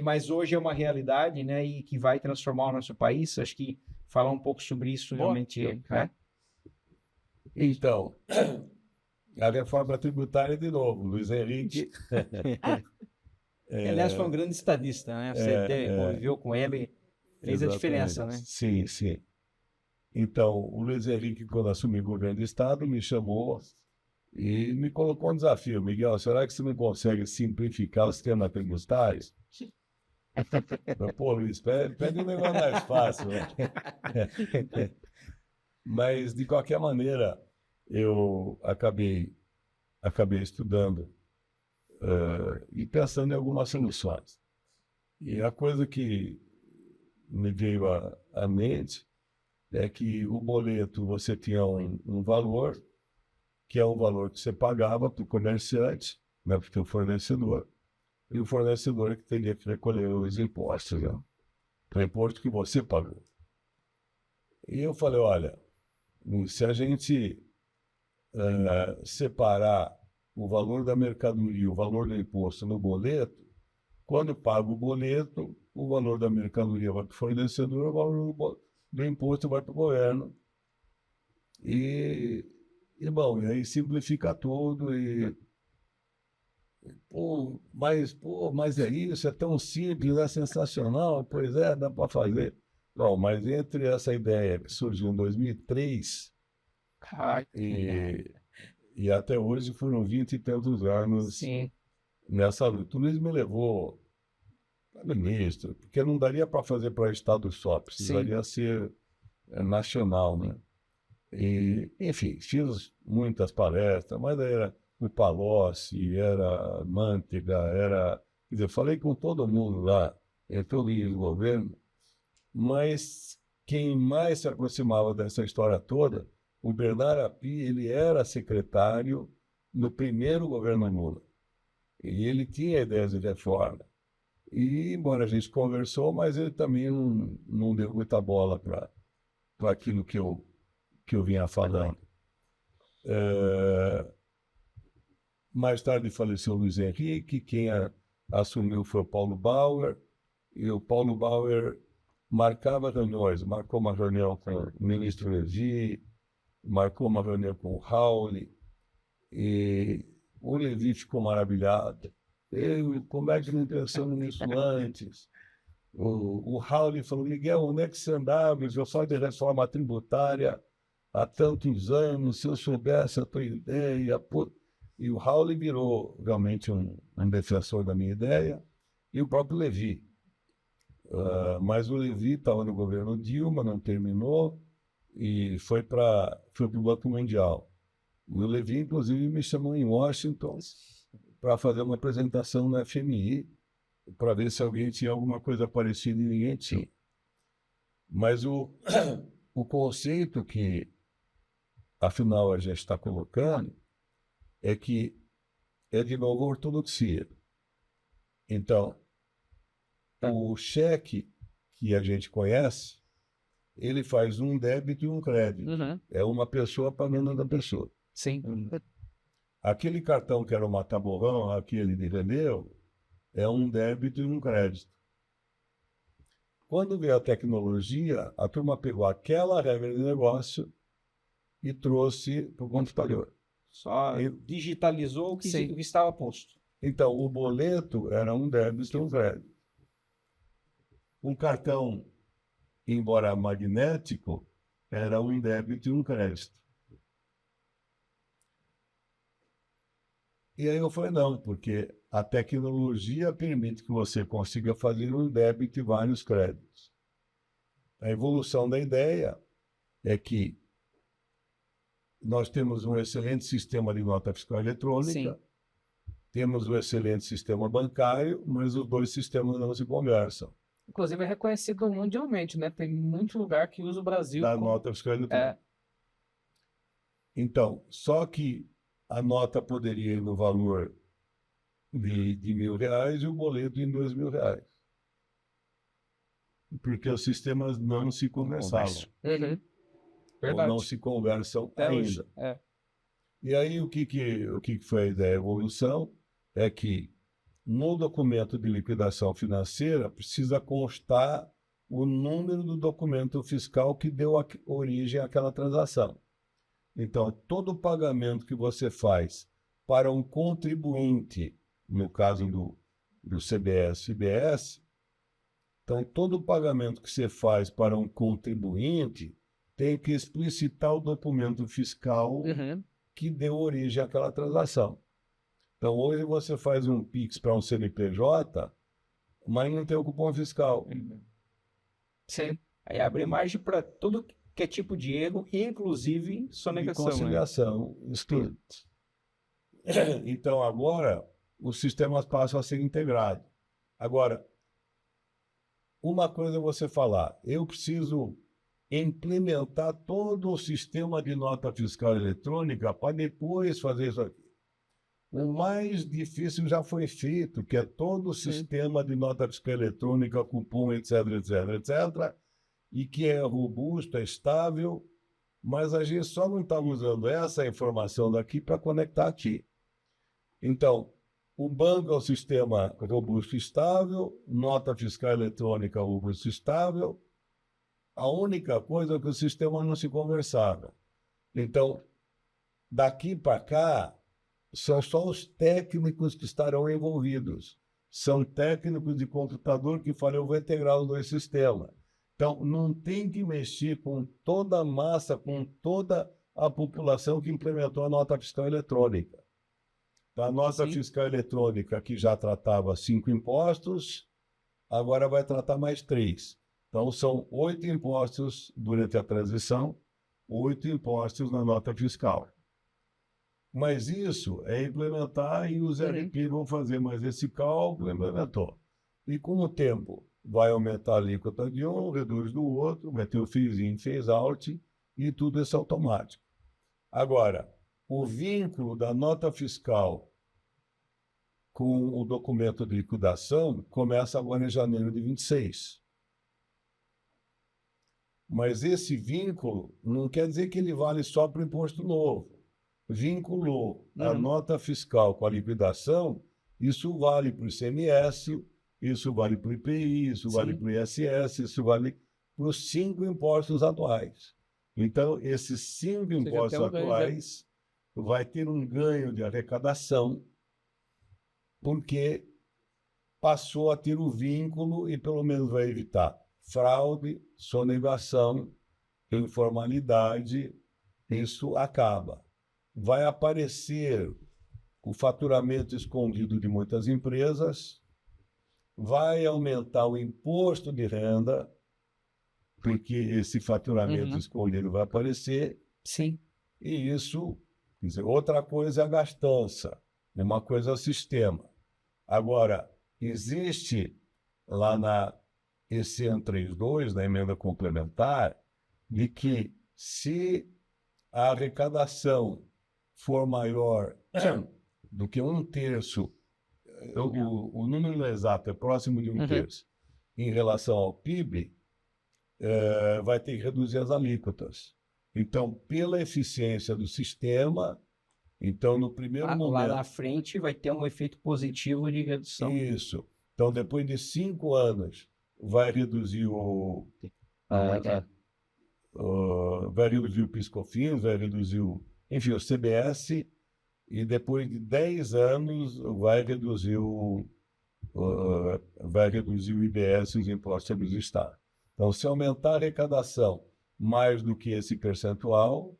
Mas hoje é uma realidade, né? E que vai transformar o nosso país. Acho que falar um pouco sobre isso realmente, né? Então, a reforma tributária de novo, Luiz Henrique. Aliás, foi um grande estadista, né? Você conviveu com ele, fez a diferença, né? Sim, sim. Então, o Luiz Henrique, quando assumiu o governo do Estado, me chamou e me colocou um desafio. Miguel, será que você não consegue simplificar o sistema tributário? Pô, Luiz, pede um negócio mais fácil, né? Mas, de qualquer maneira, eu acabei estudando e pensando em algumas soluções. E a coisa que me veio à mente é que o boleto, você tinha um valor, que é um valor que você pagava para o comerciante, né, para o teu fornecedor, e o fornecedor que teria que recolher os impostos, né, o imposto que você pagou. E eu falei, olha, se a gente separar o valor da mercadoria, o valor do imposto no boleto, quando paga o boleto, o valor da mercadoria vai para o fornecedor, o valor do imposto vai para o governo. E aí simplifica tudo mas é isso, é tão simples, é sensacional, pois é, dá para fazer. Bom, mas entre essa ideia que surgiu em 2003 e até hoje foram 20 e tantos anos nessa luta. Tudo isso me levou a ministro, porque não daria para fazer para Estado só, precisaria ser nacional, né? E, enfim, fiz muitas palestras, mas era o Palocci, era Manteiga, quer dizer, falei com todo mundo lá, todo o governo, mas quem mais se aproximava dessa história toda, o Bernardo Api, ele era secretário no primeiro governo Lula, e ele tinha ideias de reforma. E, embora a gente conversou, mas ele também não deu muita bola para aquilo que eu vinha falando. Mais tarde faleceu o Luiz Henrique, quem assumiu foi o Paulo Bauer, e o Paulo Bauer marcava reuniões, marcou uma reunião com o ministro Levi, marcou uma reunião com o Rauli, e o Levi ficou maravilhado. Como é que não pensamos nisso antes? O Rauli falou, Miguel, onde é que você andava? Eu falo de reforma tributária há tantos anos, se eu soubesse a tua ideia. E o Rauli virou realmente um defensor da minha ideia, e o próprio Levi. Mas o Levi estava no governo Dilma, não terminou, e foi para o Banco Mundial. E o Levi, inclusive, me chamou em Washington para fazer uma apresentação na FMI, para ver se alguém tinha alguma coisa parecida, e ninguém tinha. Mas o conceito que, afinal, a gente está colocando é que é de novo ortodoxia. Então, o cheque que a gente conhece, ele faz um débito e um crédito. É uma pessoa pagando outra pessoa. Sim. Aquele cartão que era o mata-borrão, aquele de vendeu, é um débito e um crédito. Quando veio a tecnologia, a turma pegou aquela regra de negócio e trouxe para o computador. Só digitalizou o que estava posto. Então, o boleto era um débito e um crédito. Um cartão, embora magnético, era um débito e um crédito. E aí eu falei, não, porque a tecnologia permite que você consiga fazer um débito e vários créditos. A evolução da ideia é que nós temos um excelente sistema de nota fiscal eletrônica, temos um excelente sistema bancário, mas os dois sistemas não se conversam. Inclusive é reconhecido mundialmente, né? Tem muito lugar que usa o Brasil Da como... nota fiscal eletrônica. Então, só que a nota poderia ir no valor de R$ 1.000 e o boleto em R$ 2.000. Porque os sistemas não se conversavam. Uhum. Ou Verdade. não se conversam Até hoje. ainda. E aí, o que foi a ideia da evolução? É que no documento de liquidação financeira precisa constar o número do documento fiscal que deu origem àquela transação. Então, todo pagamento que você faz para um contribuinte, no caso do CBS e IBS, então, todo pagamento que você faz para um contribuinte tem que explicitar o documento fiscal que deu origem àquela transação. Então, hoje você faz um PIX para um CNPJ, mas não tem o cupom fiscal. Sim. Aí abre margem para tudo que é tipo de erro, inclusive De sonegação. conciliação. Isso tudo. Então, agora, os sistemas passam a ser integrados. Agora, uma coisa é você falar, eu preciso implementar todo o sistema de nota fiscal eletrônica para depois fazer isso aqui. O mais difícil já foi feito, que é todo o sistema de nota fiscal eletrônica, cupom, etc., e que é robusto, é estável, mas a gente só não está usando essa informação daqui para conectar aqui. Então, o banco é um sistema robusto e estável, nota fiscal eletrônica robusta e estável. A única coisa é que o sistema não se conversava. Então, daqui para cá, são só os técnicos que estarão envolvidos. São técnicos de computador que falam, eu vou integrar os dois sistemas. Então, não tem que mexer com toda a massa, com toda a população que implementou a nota fiscal eletrônica. A nota fiscal eletrônica, que já tratava 5 impostos, agora vai tratar mais 3. Então, são 8 impostos durante a transição, 8 impostos na nota fiscal. Mas isso é implementar e os RP vão fazer mais esse cálculo, implementou. E com o tempo, vai aumentar a alíquota de um, reduz do outro, vai ter o phase-in, phase-out, e tudo isso automático. Agora, o vínculo da nota fiscal com o documento de liquidação começa agora em janeiro de 26. Mas esse vínculo não quer dizer que ele vale só para o imposto novo. Vinculou a nota fiscal com a liquidação, isso vale para o ICMS, isso vale para o IPI, isso vale para o ISS, isso vale para os 5 impostos atuais. Então, esses 5 impostos atuais vai ter um ganho de arrecadação, porque passou a ter o vínculo e pelo menos vai evitar fraude, sonegação, informalidade, isso acaba. Vai aparecer o faturamento escondido de muitas empresas, vai aumentar o imposto de renda, porque esse faturamento escondido vai aparecer. Sim. E isso, quer dizer, outra coisa é a gastança, uma coisa é o sistema. Agora, existe lá na ECN 32, na emenda complementar, de que se a arrecadação for maior do que 1/3, o número exato é próximo de 1/3, em relação ao PIB, vai ter que reduzir as alíquotas. Então, pela eficiência do sistema, então, no primeiro momento... Lá na frente vai ter um efeito positivo de redução. Isso. Então, depois de 5 anos, vai reduzir vai reduzir o PIS/COFINS, vai reduzir o CBS, e depois de 10 anos vai reduzir o IBS, os impostos sobre os estados. Então, se aumentar a arrecadação mais do que esse percentual,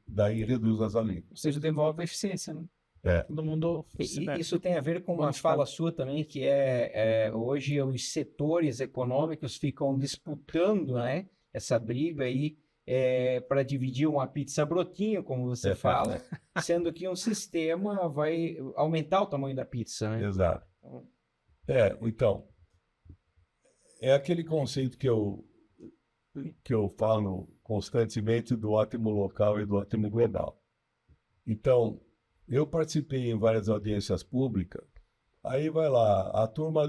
daí reduz as alíquotas. Ou seja, devolve a eficiência, né? Todo mundo... Isso tem a ver com uma fala sua também, que hoje os setores econômicos ficam disputando, né, essa briga aí para dividir uma pizza brotinho, como você fala, sendo que um sistema vai aumentar o tamanho da pizza, né? Exato. Então, É aquele conceito que eu falo constantemente do ótimo local e do ótimo global. Então, eu participei em várias audiências públicas, aí vai lá, a turma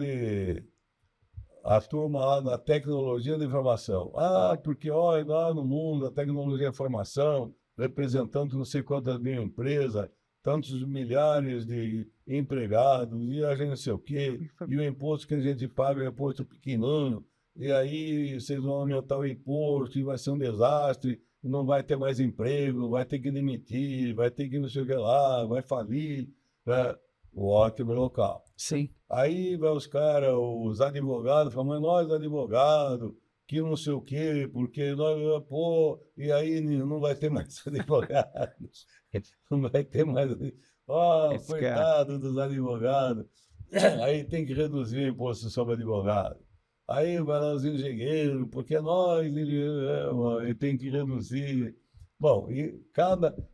lá da tecnologia da informação. Ah, porque olha, lá no mundo, a tecnologia da informação, representando não sei quantas mil empresas, tantos milhares de empregados, e a gente não sei o quê, e o imposto que a gente paga é um imposto pequenino, e aí vocês vão aumentar o imposto, e vai ser um desastre, não vai ter mais emprego, vai ter que demitir, vai ter que não sei o que lá, vai falir, né? O ótimo local. Sim. Aí vai os caras, os advogados, falam, mas nós advogados, que não sei o quê, porque nós, pô, e aí não vai ter mais advogados, não vai ter mais, coitado dos advogados, aí tem que reduzir o imposto sobre advogado. Aí vai lá os engenheiros, porque nós, tem que reduzir. Bom,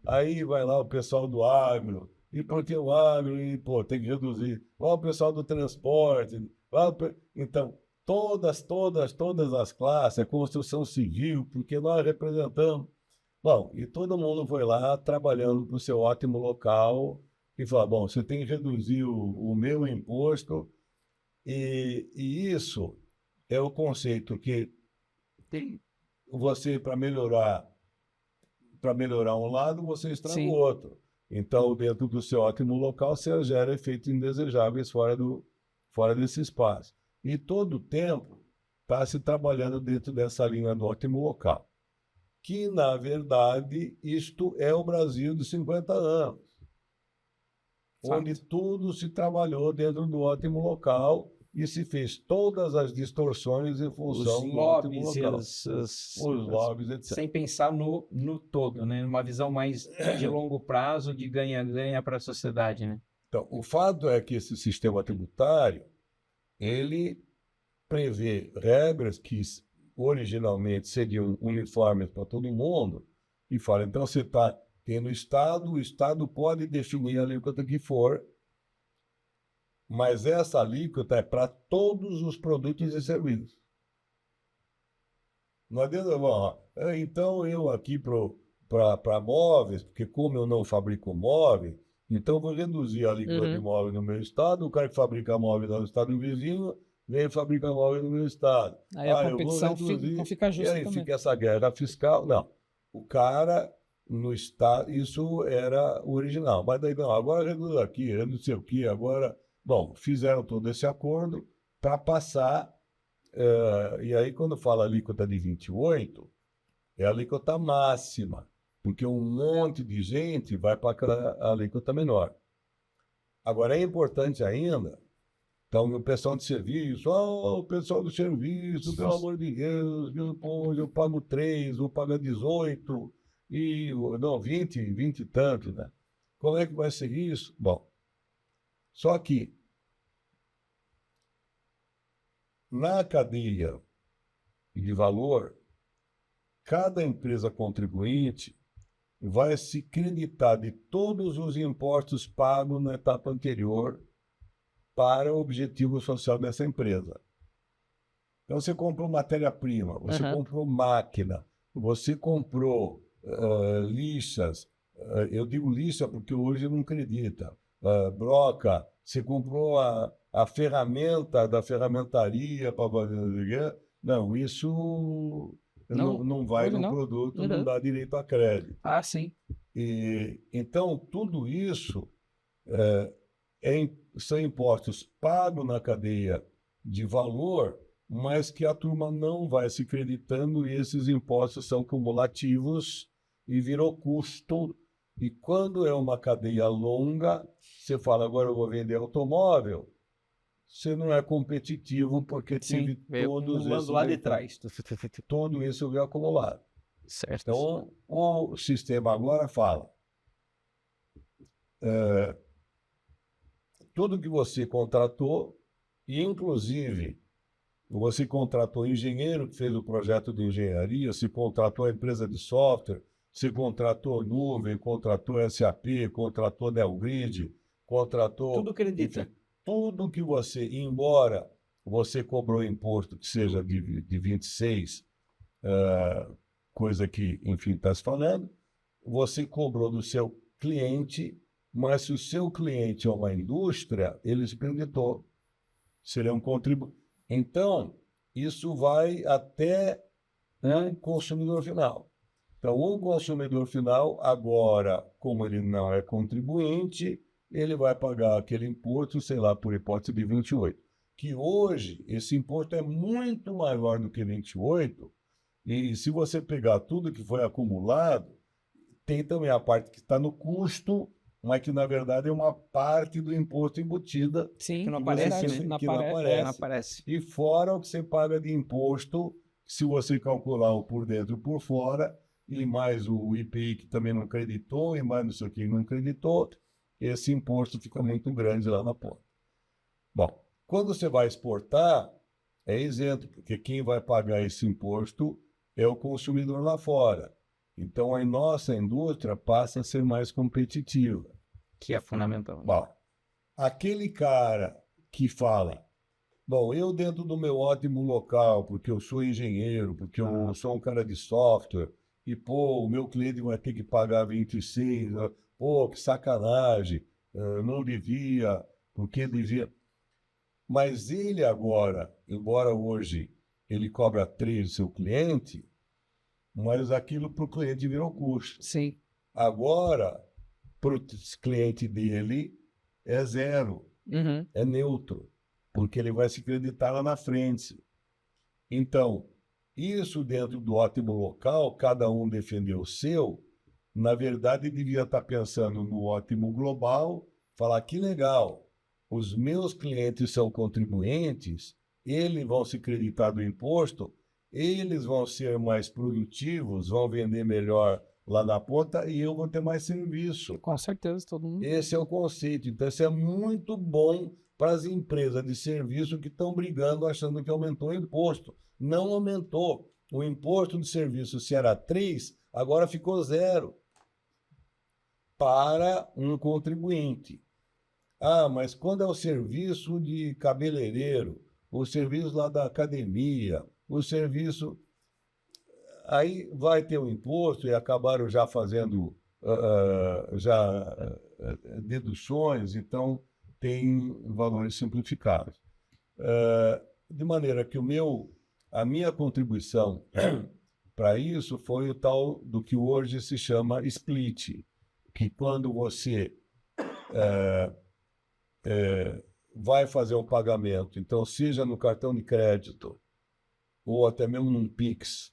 aí vai lá o pessoal do agro, e porque o agro, e, pô, tem que reduzir. Vai o pessoal do transporte. Então, todas as classes, a construção civil, porque nós representamos. Bom, e todo mundo foi lá trabalhando para o seu ótimo local e falou, bom, você tem que reduzir o meu imposto, e isso é o conceito que tem você, para melhorar um lado, você estraga Sim. o outro. Então, dentro do seu ótimo local, você gera efeitos indesejáveis fora desse espaço. E todo o tempo está se trabalhando dentro dessa linha do ótimo local. Que, na verdade, isto é o Brasil de 50 anos. Onde tudo se trabalhou dentro do ótimo local e se fez todas as distorções em função do ótimo local. Os lobbies, etc. Sem pensar no todo, né? Numa visão mais de longo prazo, de ganha-ganha para a sociedade, né? Então, o fato é que esse sistema tributário, ele prevê regras que originalmente seriam uniformes para todo mundo e fala, então você está tendo o Estado pode definir a alíquota que for, mas essa alíquota é para todos os produtos e serviços. Não adianta, então eu aqui para móveis, porque como eu não fabrico móveis, então eu vou reduzir a alíquota de móveis no meu estado, o cara que fabrica móveis no estado vizinho vem fabricar móveis no meu estado. Aí a eu vou competição reduzir, não fica justa e aí também. fica essa guerra fiscal. Não, o cara no estado, isso era o original, mas daí não, agora reduz aqui, eu não sei o que, agora... Bom, fizeram todo esse acordo para passar, e aí quando fala alíquota de 28, é a alíquota máxima, porque um monte de gente vai para a alíquota menor. Agora, é importante ainda, então o pessoal de serviço, o pessoal do serviço, pelo amor de Deus, eu pago 3, vou pagar 18, não, 20 e tanto, né? Como é que vai ser isso? Bom, só que na cadeia de valor, cada empresa contribuinte vai se creditar de todos os impostos pagos na etapa anterior para o objetivo social dessa empresa. Então, você comprou matéria-prima, você comprou máquina, você comprou lixas, eu digo lixa porque hoje não acredita, broca, você comprou a ferramenta da ferramentaria para fazer... Não, isso não vai no produto, não dá direito a crédito. Ah, sim. Então, tudo isso são impostos pagos na cadeia de valor, mas que a turma não vai se creditando e esses impostos são cumulativos e virou custo. E quando é uma cadeia longa, você fala, agora eu vou vender automóvel, você não é competitivo porque teve todos esses... lá de trás. Tudo isso veio acumulado. Certo. Então, o sistema agora fala, tudo que você contratou, e inclusive você contratou engenheiro que fez o projeto de engenharia, se contratou a empresa de software, se contratou nuvem, contratou SAP, contratou NeoGrid, contratou... Tudo acredita. Enfim, tudo que você, embora você cobrou imposto que seja de 26, coisa que, enfim, está se falando, você cobrou do seu cliente, mas se o seu cliente é uma indústria, ele se creditou. Seria um contribuinte. Então, isso vai até o consumidor final. Então, o consumidor final, agora, como ele não é contribuinte, ele vai pagar aquele imposto, sei lá, por hipótese de 28. Que hoje, esse imposto é muito maior do que 28, e se você pegar tudo que foi acumulado, tem também a parte que está no custo, mas que, na verdade, é uma parte do imposto embutida. Sim, Que não você aparece, pensa né? que não aparece. Não aparece. E fora o que você paga de imposto, se você calcular o por dentro e por fora, e mais o IPI que também não creditou, e mais não sei o que não creditou, esse imposto fica muito grande lá na ponta. Bom, quando você vai exportar, é isento, porque quem vai pagar esse imposto é o consumidor lá fora. Então, a nossa indústria passa a ser mais competitiva. Que é fundamental. Bom, aquele cara que fala, bom, eu dentro do meu ótimo local, porque eu sou engenheiro, porque eu sou um cara de software, e, pô, o meu cliente vai ter que pagar 26, pô, que sacanagem, não devia, porque devia. Mas ele agora, embora hoje ele cobra 3 do seu cliente, mas aquilo para o cliente virou custo. Sim. Agora, para o cliente dele, é zero, é neutro, porque ele vai se creditar lá na frente. Então, isso dentro do ótimo local, cada um defendeu o seu, na verdade devia estar pensando no ótimo global, falar que legal, os meus clientes são contribuintes, eles vão se creditar do imposto, eles vão ser mais produtivos, vão vender melhor lá na ponta e eu vou ter mais serviço. Com certeza, todo mundo. Esse é o conceito. Então, isso é muito bom para as empresas de serviço que estão brigando achando que aumentou o imposto. Não aumentou. O imposto de serviço, se era 3, agora ficou 0 para um contribuinte. Ah, mas quando é o serviço de cabeleireiro, o serviço lá da academia, o serviço... Aí vai ter o imposto e acabaram já fazendo deduções, então tem valores simplificados. De maneira que a minha contribuição para isso foi o tal do que hoje se chama split, que quando você vai fazer um pagamento, então seja no cartão de crédito ou até mesmo num Pix,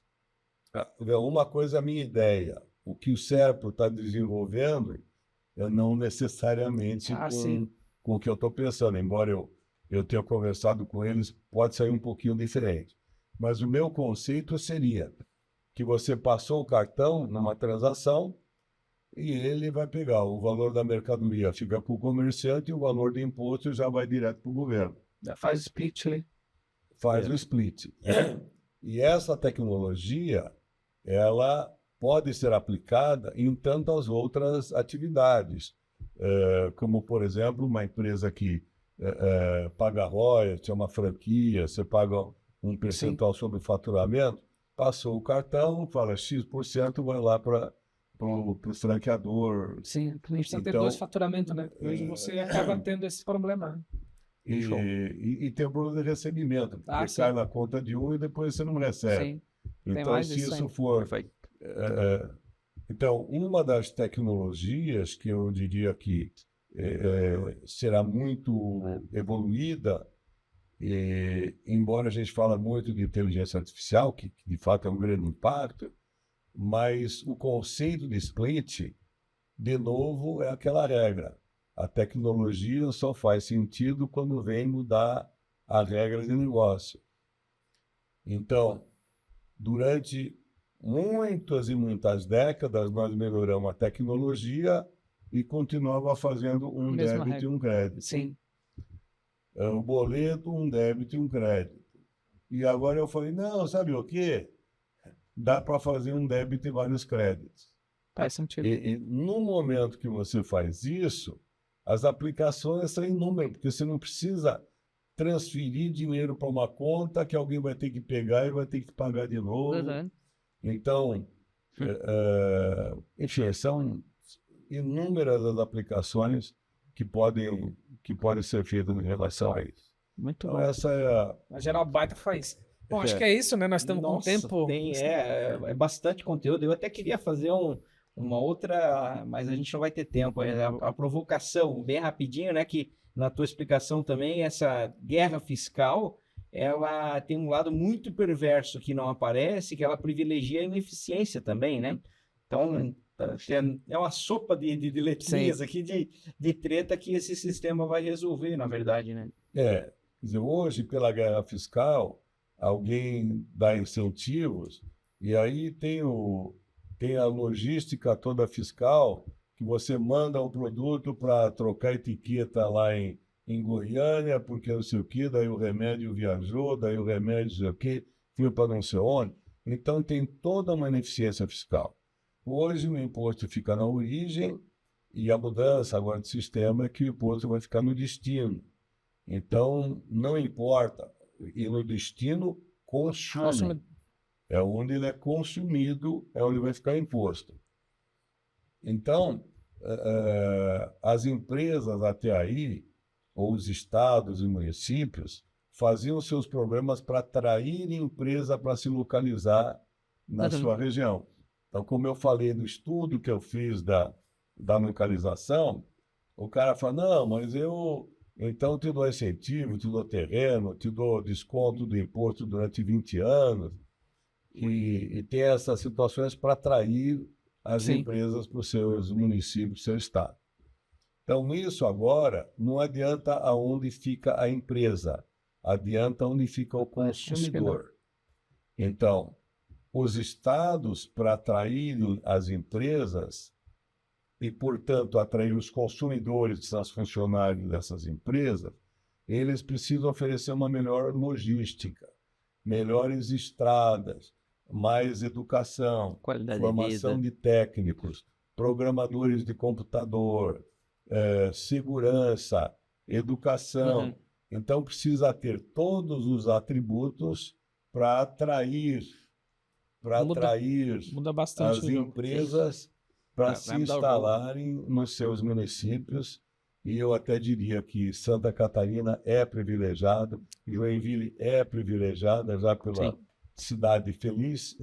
uma coisa é a minha ideia, o que o Serpro está desenvolvendo é não necessariamente com o que eu estou pensando, embora eu tenha conversado com eles, pode sair um pouquinho diferente. Mas o meu conceito seria que você passou o cartão numa transação e ele vai pegar o valor da mercadoria, fica com o comerciante e o valor do imposto já vai direto para o governo. Faz split, né? Faz o split. E essa tecnologia, ela pode ser aplicada em tantas outras atividades, como, por exemplo, uma empresa que paga royalties, é uma franquia, você paga um percentual sobre o faturamento, passou o cartão, fala X% vai lá para o franqueador. Sim, a gente precisa ter 2 faturamentos, né? Hoje você acaba tendo esse problema. E tem o problema de recebimento, porque cai na conta de um e depois você não recebe. Sim. Então, se isso for... Então, uma das tecnologias que eu diria que será muito evoluída, embora a gente fale muito de inteligência artificial, que de fato é um grande impacto, mas o conceito de split, de novo, é aquela regra. A tecnologia só faz sentido quando vem mudar a regra de negócio. Então, durante muitas e muitas décadas, nós melhoramos a tecnologia e continuava fazendo um débito e um crédito. Sim. Um boleto, um débito e um crédito. E agora eu falei, não, sabe o quê? Dá para fazer um débito e vários créditos. Faz sentido. E no momento que você faz isso, as aplicações são inúmeras, porque você não precisa transferir dinheiro para uma conta que alguém vai ter que pegar e vai ter que pagar de novo. Então, enfim, são inúmeras as aplicações que podem ser feitas em relação a isso. Muito Então, bom. essa é Na geral, baita faz. Bom, acho que é isso, né? Nós estamos com tempo. É bastante conteúdo. Eu até queria fazer uma outra, mas a gente não vai ter tempo. A provocação, bem rapidinho, né? Que na tua explicação também, essa guerra fiscal, ela tem um lado muito perverso que não aparece, que ela privilegia a ineficiência também, né? Então, é uma sopa de letrinhas aqui de treta que esse sistema vai resolver, na verdade, né? Quer dizer, hoje, pela guerra fiscal, alguém dá incentivos e aí tem a logística toda fiscal, que você manda um produto para trocar etiqueta lá em Goiânia, porque não sei o quê, daí o remédio viajou, daí o remédio não sei o quê, foi para não sei onde. Então tem toda uma ineficiência fiscal. Hoje o imposto fica na origem e a mudança agora do sistema é que o imposto vai ficar no destino. Então, não importa. E no destino, consumo. É onde ele é consumido, é onde vai ficar imposto. Então, as empresas até aí, ou os estados e municípios, faziam seus programas para atrair empresa para se localizar na sua região. Então, como eu falei no estudo que eu fiz da localização, o cara fala, não, mas então te dou incentivo, te dou terreno, te dou desconto do imposto durante 20 anos, e tem essas situações para atrair as empresas para os seus municípios, para o seu estado. Então, isso agora não adianta aonde fica a empresa, adianta onde fica o consumidor. Então, os estados, para atraírem as empresas e, portanto, atrair os consumidores, que são os funcionários dessas empresas, eles precisam oferecer uma melhor logística, melhores estradas, mais educação, formação de técnicos, programadores de computador, segurança, educação. Então, precisa ter todos os atributos para atrair muda bastante as empresas para se instalarem nos seus municípios. E eu até diria que Santa Catarina é privilegiada, Joinville é privilegiada já pela cidade feliz,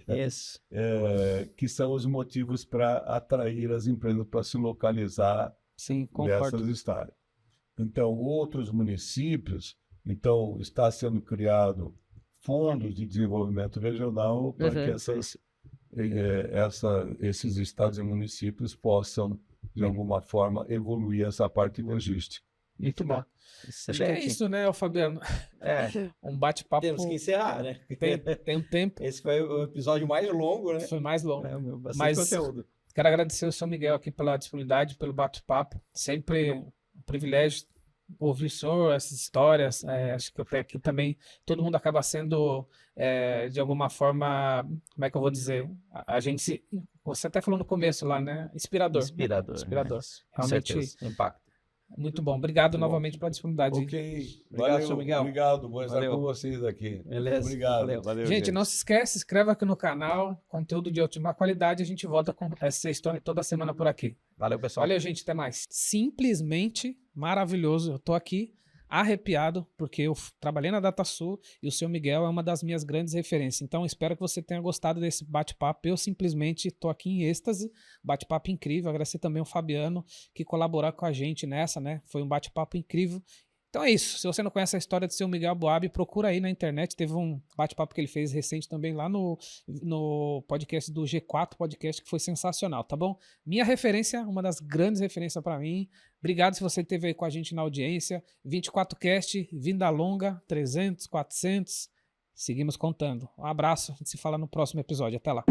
que são os motivos para atrair as empresas para se localizar nessas estados. Então, outros municípios, está sendo criado fundos de desenvolvimento regional para que esses estados e municípios possam, de alguma forma, evoluir essa parte logística. Muito bom. Acho que é isso, né, Fabiano? Um bate-papo. Temos que encerrar, né? Tem um tempo. Esse foi o episódio mais longo, né? Foi mais longo. Bastante conteúdo. Quero agradecer ao São Miguel aqui pela disponibilidade, pelo bate-papo. Sempre um privilégio ouvir o senhor, essas histórias. Acho que aqui também todo mundo acaba sendo, de alguma forma, como é que eu vou dizer? A gente você até falou no começo lá, né? Inspirador. Realmente, impacto. Muito bom. Obrigado novamente pela disponibilidade. Obrigado, São Miguel. Obrigado, vou estar com vocês aqui. Beleza. Obrigado. Valeu, gente, não se esquece, se inscreva aqui no canal, conteúdo de ótima qualidade. A gente volta com essa história toda semana por aqui. Valeu, pessoal. Valeu, gente. Até mais. Simplesmente maravilhoso. Eu tô aqui arrepiado, porque eu trabalhei na DataSul e o seu Miguel é uma das minhas grandes referências. Então, espero que você tenha gostado desse bate-papo. Eu simplesmente estou aqui em êxtase. Bate-papo incrível. Agradecer também ao Fabiano, que colaborou com a gente nessa, né? Foi um bate-papo incrível. Então é isso. Se você não conhece a história do seu Miguel Boab, procura aí na internet. Teve um bate-papo que ele fez recente também lá no podcast do G4 Podcast, que foi sensacional, tá bom? Minha referência, uma das grandes referências para mim. Obrigado se você esteve aí com a gente na audiência. 24Cast, Vinda Longa, 300, 400. Seguimos contando. Um abraço. A gente se fala no próximo episódio. Até lá.